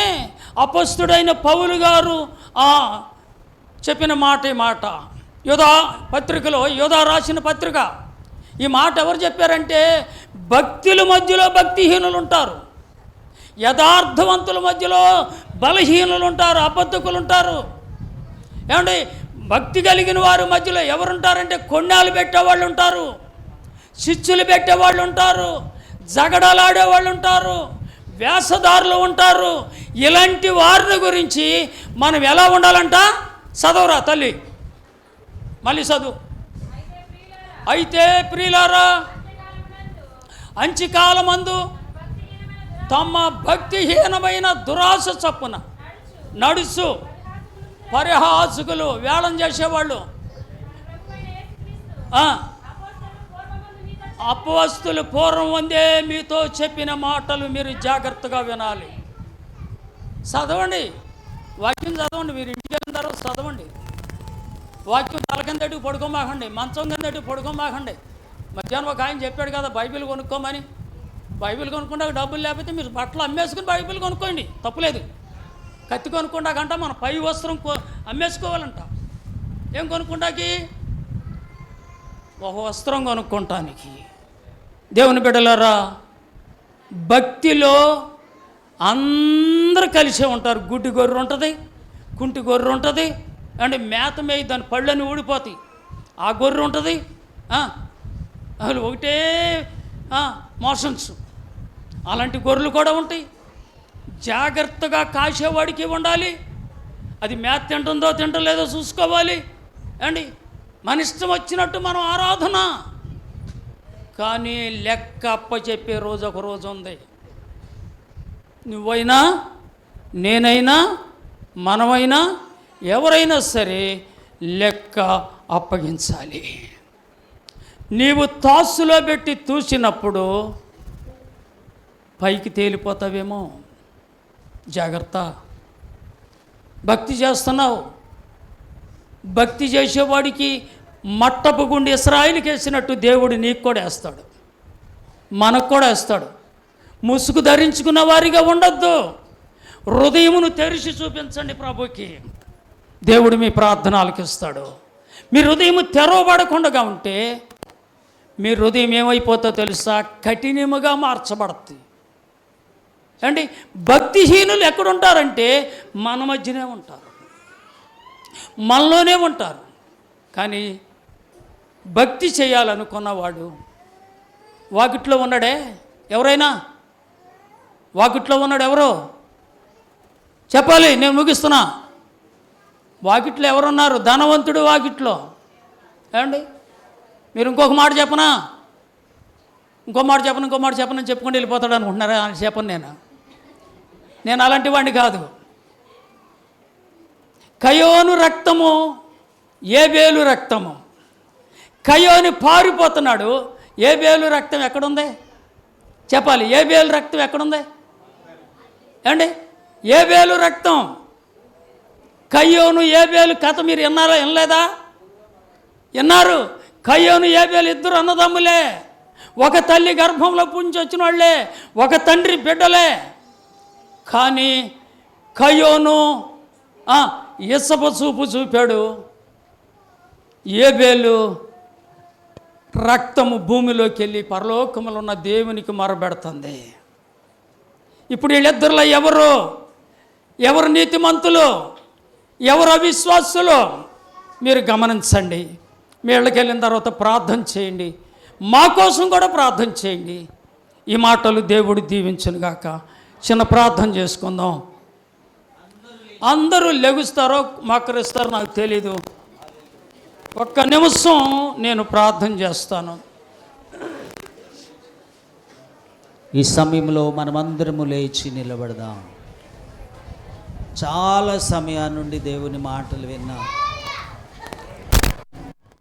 అపస్తుడైన పౌలు గారు చెప్పిన మాట. ఈ మాట యోధా పత్రికలో, యోధా రాసిన పత్రిక. ఈ మాట ఎవరు చెప్పారంటే, భక్తుల మధ్యలో భక్తిహీనులు ఉంటారు, యథార్థవంతుల మధ్యలో బలహీనులు ఉంటారు, అబద్ధకులు ఉంటారు. ఏమండి, భక్తి కలిగిన వారి మధ్యలో ఎవరుంటారంటే, కొన్నాళ్ళు పెట్టేవాళ్ళు ఉంటారు, చిచ్చులు పెట్టేవాళ్ళు ఉంటారు, జగడలాడేవాళ్ళు ఉంటారు, వేషధారులు ఉంటారు. ఇలాంటి వారిని గురించి మనం ఎలా ఉండాలంట? చదవరా తల్లి, మళ్ళీ చదువు. అయితే ప్రియులారా, అంత్యకాలమందు తమ భక్తిహీనమైన దురాశ చప్పున నడుసు పరిహాసకులు, వేళం చేసేవాళ్ళు, అపొస్తలులు పూర్వం వందే మీతో చెప్పిన మాటలు మీరు జాగ్రత్తగా వినాలి. చదవండి, వాక్యం చదవండి. మీరు ఇంటికి వెళ్ళిన తర్వాత చదవండి. వాక్యం తల కిందటి పడుకోమాకండి, మంచం కిందటి పడుకోమాకండి. మధ్యాహ్నం ఒక ఆయన చెప్పాడు కదా బైబిల్ కొనుక్కోమని. బైబిల్ కొనుక్కుంటే డబ్బులు లేకపోతే మీరు బట్టలు అమ్మేసుకుని బైబిల్ కొనుక్కోండి, తప్పులేదు. కత్తి కొనుక్కుంటాకంట మన పై వస్త్రం అమ్మేసుకోవాలంట. ఏం కొనుక్కుంటాకి? ఒక వస్త్రం కొనుక్కుంటానికి. దేవుని బిడ్డలారా, భక్తిలో అందరూ కలిసే ఉంటారు. గుడ్డి గొర్రె ఉంటుంది, కుంటి గొర్రె ఉంటుంది, అంటే మేత మేయి దాని పళ్ళని ఊడిపోతాయి. ఆ గొర్రె ఉంటుంది, అసలు ఒకటే మోషన్స్. అలాంటి గొర్రెలు కూడా ఉంటాయి. జాగ్రత్తగా కాసేవాడికి ఉండాలి. అది మేత తింటుందో తింటలేదో చూసుకోవాలి. అండి, మన ఇష్టం వచ్చినట్టు మనం ఆరాధన, కానీ లెక్క అప్పచెప్పే రోజు ఒక రోజు ఉంది. నువ్వైనా, నేనైనా, మనమైనా, ఎవరైనా సరే లెక్క అప్పగించాలి. నీవు తాసులో పెట్టి తూసినప్పుడు పైకి తేలిపోతావేమో, జాగ్రత్త. భక్తి చేస్తున్నావు, భక్తి చేసేవాడికి మట్టపు గుండి ఇశ్రాయేలుకి వేసినట్టు దేవుడు నీకు కూడా వేస్తాడు, మనకు కూడా వేస్తాడు. ముసుగు ధరించుకున్న వారిగా ఉండొద్దు. హృదయమును తెరిచి చూపించండి ప్రభుకి. దేవుడు మీ ప్రార్థన ఆలకిస్తాడు. మీ హృదయం తెరవబడకుండా ఉంటే మీ హృదయం ఏమైపోతుందో తెలుసా? కఠినముగా మార్చబడుతుంది. అండి, భక్తిహీనులు ఎక్కడుంటారంటే మన మధ్యనే ఉంటారు, మనలోనే ఉంటారు. కానీ భక్తి చేయాలనుకున్నవాడు వాకిట్లో ఉన్నాడే. ఎవరైనా వాకిట్లో ఉన్నాడు? ఎవరో చెప్పాలి, నేను ముగిస్తున్నా. వాకిట్లో ఎవరున్నారు? ధనవంతుడు వాకిట్లో. ఏమండి, మీరు ఇంకొక మాట చెప్పనా? ఇంకో మాట చెప్పనని చెప్పుకొని వెళ్ళిపోతాడు అనుకుంటున్నారా? అని చెప్పను నేను అలాంటి వాడిని కాదు. కయోను రక్తము, ఏబేలు రక్తము. కయోని పారిపోతున్నాడు. ఏబేలు రక్తం ఎక్కడుంది? చెప్పాలి, ఏబేలు రక్తం ఎక్కడుంది? ఏమండి, ఏబేలు రక్తం. కయ్యోను ఏబేలు కథ మీరు విన్నారా? వినలేదా? విన్నారు. కయ్యోను ఏబేలు ఇద్దరు అన్నదమ్ములే, ఒక తల్లి గర్భంలో పుంచి వచ్చిన వాళ్ళే, ఒక తండ్రి బిడ్డలే. కానీ కయ్యోను ఇసప చూపు చూపాడు. ఏబేలు రక్తము భూమిలోకి వెళ్ళి పరలోకములో ఉన్న దేవునికి మొరబెడుతుంది. ఇప్పుడు వీళ్ళిద్దరిలో ఎవరు నీతిమంతులు, ఎవరు అవిశ్వాసులు? మీరు గమనించండి. మీ ఇళ్ళకి వెళ్ళిన తర్వాత ప్రార్థన చేయండి, మా కోసం కూడా ప్రార్థన చేయండి. ఈ మాటలు దేవుడు దీవించునుగాక. చిన్న ప్రార్థన చేసుకుందాం. అందరూ లెగుస్తారో మకరిస్తారో నాకు తెలీదు. ఒక్క నిమిషం నేను ప్రార్థన చేస్తాను. ఈ సమయంలో మనమందరము లేచి నిలబడదాం. చాలా సమయం నుండి దేవుని మాటలు విన్నాం.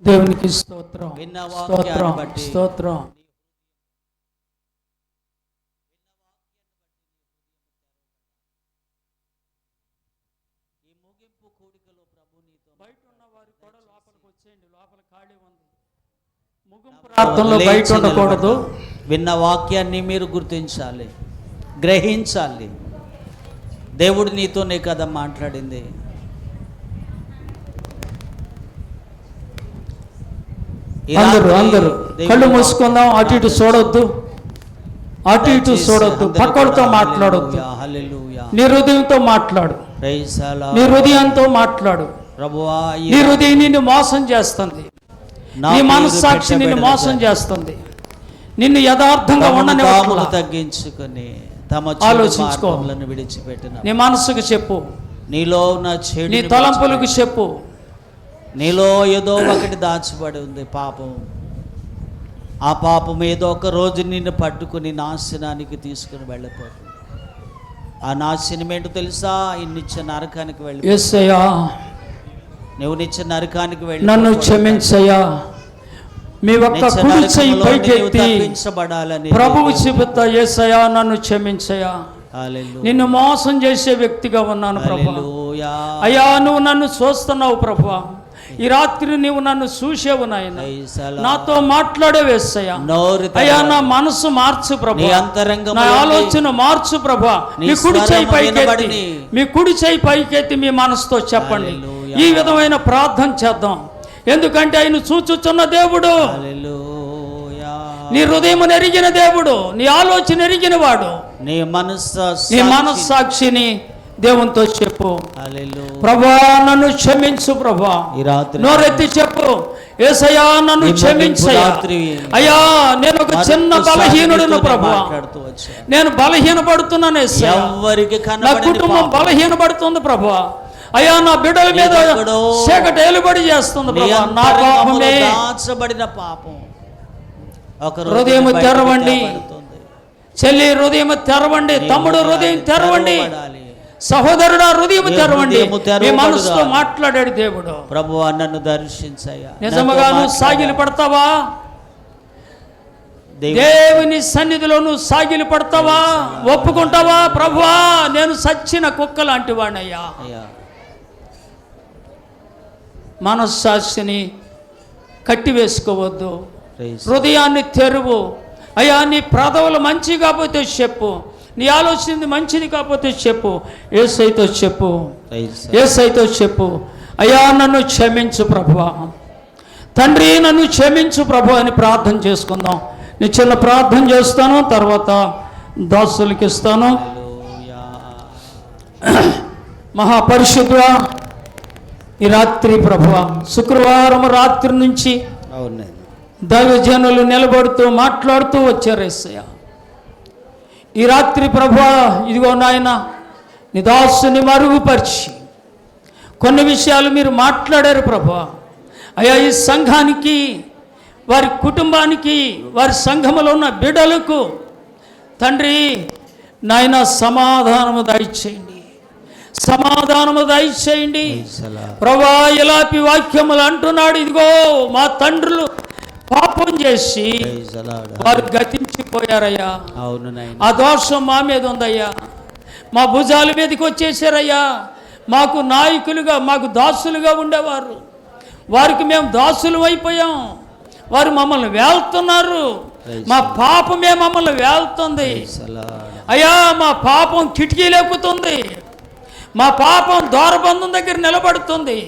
దేవునికి స్తోత్రం, విన్న స్తోత్రం, వాక్యాన్ని బట్టి స్తోత్రం. ప్రార్థనలో బయట ఉండకూడదు. విన్న వాక్యాన్ని మీరు గుర్తించాలి, గ్రహించాలి. దేవుడు నీతోనే కదా మాట్లాడింది. అందరూ కళ్ళు మూసుకుందాం. అటు ఇటు చూడొద్దు, అటు ఇటు చూడొద్దు. పక్కడితో మాట్లాడొద్దు. నీ హృదయంతో మాట్లాడు, నీ హృదయంతో మాట్లాడు. ప్రభువా, నీ హృదయం నిన్ను మోసం చేస్తుంది, నీ మనస్సాక్షి నిన్ను మోసం చేస్తుంది, నిన్ను యథార్థంగా ఉండనివ్వట్లా. తగ్గించుకొని తమ ఆలోచించుకో. విడిచిపెట్టిన నీ మనస్సుకు చెప్పు, నీలో ఉన్న చెడు, నీ తలంపులకు చెప్పు. నీలో ఏదో ఒకటి దాచిపడి ఉంది పాపం. ఆ పాపం ఏదో ఒక రోజు నిన్ను పట్టుకుని నాశనానికి తీసుకుని వెళ్ళిపోతుంది. ఆ నాశనం ఏంటో తెలుసా? నిత్య నరకానికి వెళ్ళి, యేసయ్యా నువ్వు నిత్య నరకానికి వెళ్ళి నన్ను క్షమించయ్యా. మీ ఒక్క కుడి చెయ్యి పైకెత్తి ప్రభువు చెబుతా, యేసయ్యా నన్ను క్షమించయ్యా, నిన్ను మోసం చేసే వ్యక్తిగా ఉన్నాను ప్రభువా. అయ్యా నువ్వు నన్ను చూస్తున్నావు ప్రభువా. ఈ రాత్రి నీవు నన్ను చూసేవు నాయన, నాతో మాట్లాడేవు యేసయ్యా. అయ్యా నా మనసు మార్చు ప్రభువా, నా ఆలోచన మార్చు ప్రభువా. మీ కుడి చెయ్యి పైకెత్తి, మీ కుడి చెయ్యి పైకెత్తి మీ మనసుతో చెప్పండి. ఈ విధమైన ప్రార్థన చేద్దాం. ఎందుకంటే ఆయన చూచుచున్న దేవుడు, నీ హృదయం ఎరిగిన దేవుడు, నీ ఆలోచన ఎరిగిన వాడు. నీ మనస్సాక్షిని దేవునితో చెప్పు. ప్రభువా నన్ను క్షమించు ప్రభువా. నోరెత్తి చెప్పు, యేసయ్యా నన్ను క్షమించయ్యా. అయ్యా నేను ఒక చిన్న బలహీనుడును ప్రభువా, నేను బలహీనపడుతున్నాను యేసయ్యా. నా కుటుంబం బలహీనపడుతుంది ప్రభువా. అయ్యా నా బిడ్డల మీద చీకటి ఏలుబడి చేస్తుంది ప్రభువా. నా పాపమే, దాచబడిన పాపం. హృదయం తెరవండి చెల్లి, హృదయం తెరవండి. తమ్ముడు హృదయం తెరవండి. సహోదరుడా హృదయం తెరవండి. మీ మనసుతో మాట్లాడాడు దేవుడు. ప్రభువా నన్ను దర్శించయ్యా. నిజముగా నువ్వు సాగిలి పడతావా? దేవుని సన్నిధిలో నువ్వు సాగిలి పడతావా? ఒప్పుకుంటావా? ప్రభువా నేను సచ్చిన కుక్క లాంటి వాడినయ్యా. మనస్సాక్షిని కట్టివేసుకోవద్దు, హృదయాన్ని తెరువు. అయ్యా నీ ప్రదవులు మంచి కాకపోతే చెప్పు, నీ ఆలోచన మంచిది కాకపోతే చెప్పు, యేసయ్యతో చెప్పు, యేసయ్యతో చెప్పు. అయ్యా నన్ను క్షమించు ప్రభువా, తండ్రి నన్ను క్షమించు ప్రభు అని ప్రార్థన చేసుకుందాం. నేను చిన్న ప్రార్థన చేస్తాను, తర్వాత దాసులకి ఇస్తాను. మహాపరిశుద్ధుడా, ఈ రాత్రి ప్రభువా, శుక్రవారం రాత్రి నుంచి దైవజనులు నిలబడుతూ మాట్లాడుతూ వచ్చారు యేసయ్య. ఈ రాత్రి ప్రభువా, ఇదిగో నాయన నీ దాసుని మరుగుపరిచి కొన్ని విషయాలు మీరు మాట్లాడారు ప్రభువా. అయ్యా ఈ సంఘానికి, వారి కుటుంబానికి, వారి సంఘములో ఉన్న బిడ్డలకు తండ్రి నాయన సమాధానము దయచేయండి, సమాధానము దయచేయండి ప్రభువా. ఎలాపి వాక్యములు అంటున్నాడు, ఇదిగో మా తండ్రులు పాపం చేసి వారు గతించిపోయారయ్యా. ఆ దోషం మా మీద ఉందయ్యా, మా భుజాల మీదకి వచ్చేసారయ్యా. మాకు నాయకులుగా, మాకు దాసులుగా ఉండేవారు, వారికి మేము దాసులు అయిపోయాం. వారు మమ్మల్ని వేల్తున్నారు, మా పాపమే మమ్మల్ని వేల్తుంది అయ్యా. మా పాపం కిటికీలెక్కుతుంది, మా పాపం ద్వారబంధం దగ్గర నిలబడుతుంది,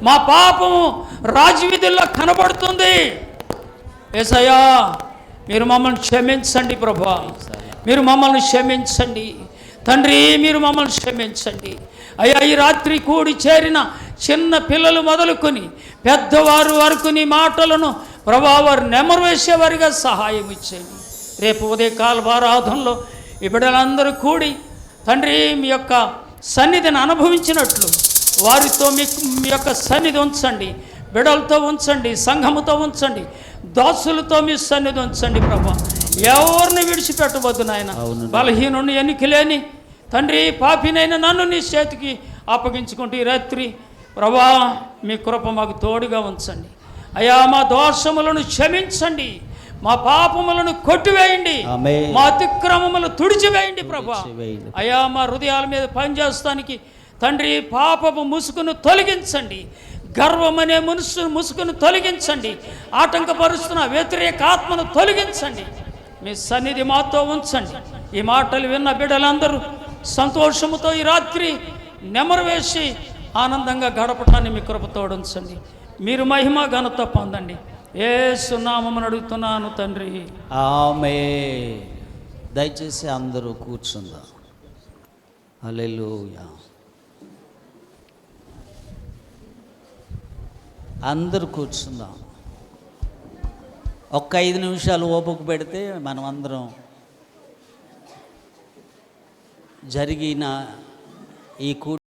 మా పాపం రాజవీధుల్లో కనబడుతుంది. యేసయ్యా మీరు మమ్మల్ని క్షమించండి ప్రభువా, మీరు మమ్మల్ని క్షమించండి తండ్రి, మీరు మమ్మల్ని క్షమించండి అయ్యా. ఈ రాత్రి కూడి చేరిన చిన్న పిల్లలు మొదలుకొని పెద్దవారు వరకు నీ మాటలను ప్రభువా వారు నెమరు వేసేవారిగా సహాయం ఇచ్చేయండి. రేపు ఉదయకాల ఆరాధనలో ఈ బిడ్డలందరూ కూడి తండ్రి మీ యొక్క సన్నిధిని అనుభవించినట్లు వారితో మీ యొక్క సన్నిధి ఉంచండి, బిడ్డలతో ఉంచండి, సంఘముతో ఉంచండి, దాసులతో మీ సన్నిధి ఉంచండి ప్రభువా. ఎవరిని విడిచిపెట్టవద్దు నాయన. బలహీనుని ఎన్నికలేని తండ్రి పాపినైనా నన్ను నీ చేతికి అప్పగించుకుంటూ ఈ రాత్రి ప్రభువా మీ కృప మాకు తోడుగా ఉంచండి అయ్యా. మా దోషములను క్షమించండి, మా పాపములను కొట్టివేయండి, మా అతిక్రమములు తుడిచివేయండి ప్రభువా. అయ్యా మా హృదయాల మీద పనిచేస్తానికి తండ్రి పాపపు ముసుగును తొలగించండి, గర్వమనే ముసుగును తొలగించండి, ఆటంకపరుస్తున్న వ్యతిరేక ఆత్మను తొలగించండి. మీ సన్నిధి మాతో ఉంచండి. ఈ మాటలు విన్న బిడ్డలందరూ సంతోషముతో ఈ రాత్రి నెమరు వేసి ఆనందంగా గడపటాన్ని మీ కృప తోడుంచండి. మీరు మహిమ ఘనత పొందండి. యేసు నామమున అడుగుతున్నాను తండ్రి, ఆమేన్. దయచేసి అందరూ కూర్చుందాం. హల్లెలూయా. అందరూ కూర్చుందాం. ఒక్క 5 నిమిషాలు ఓపిక పెడితే మనం అందరం జరిగిన ఈ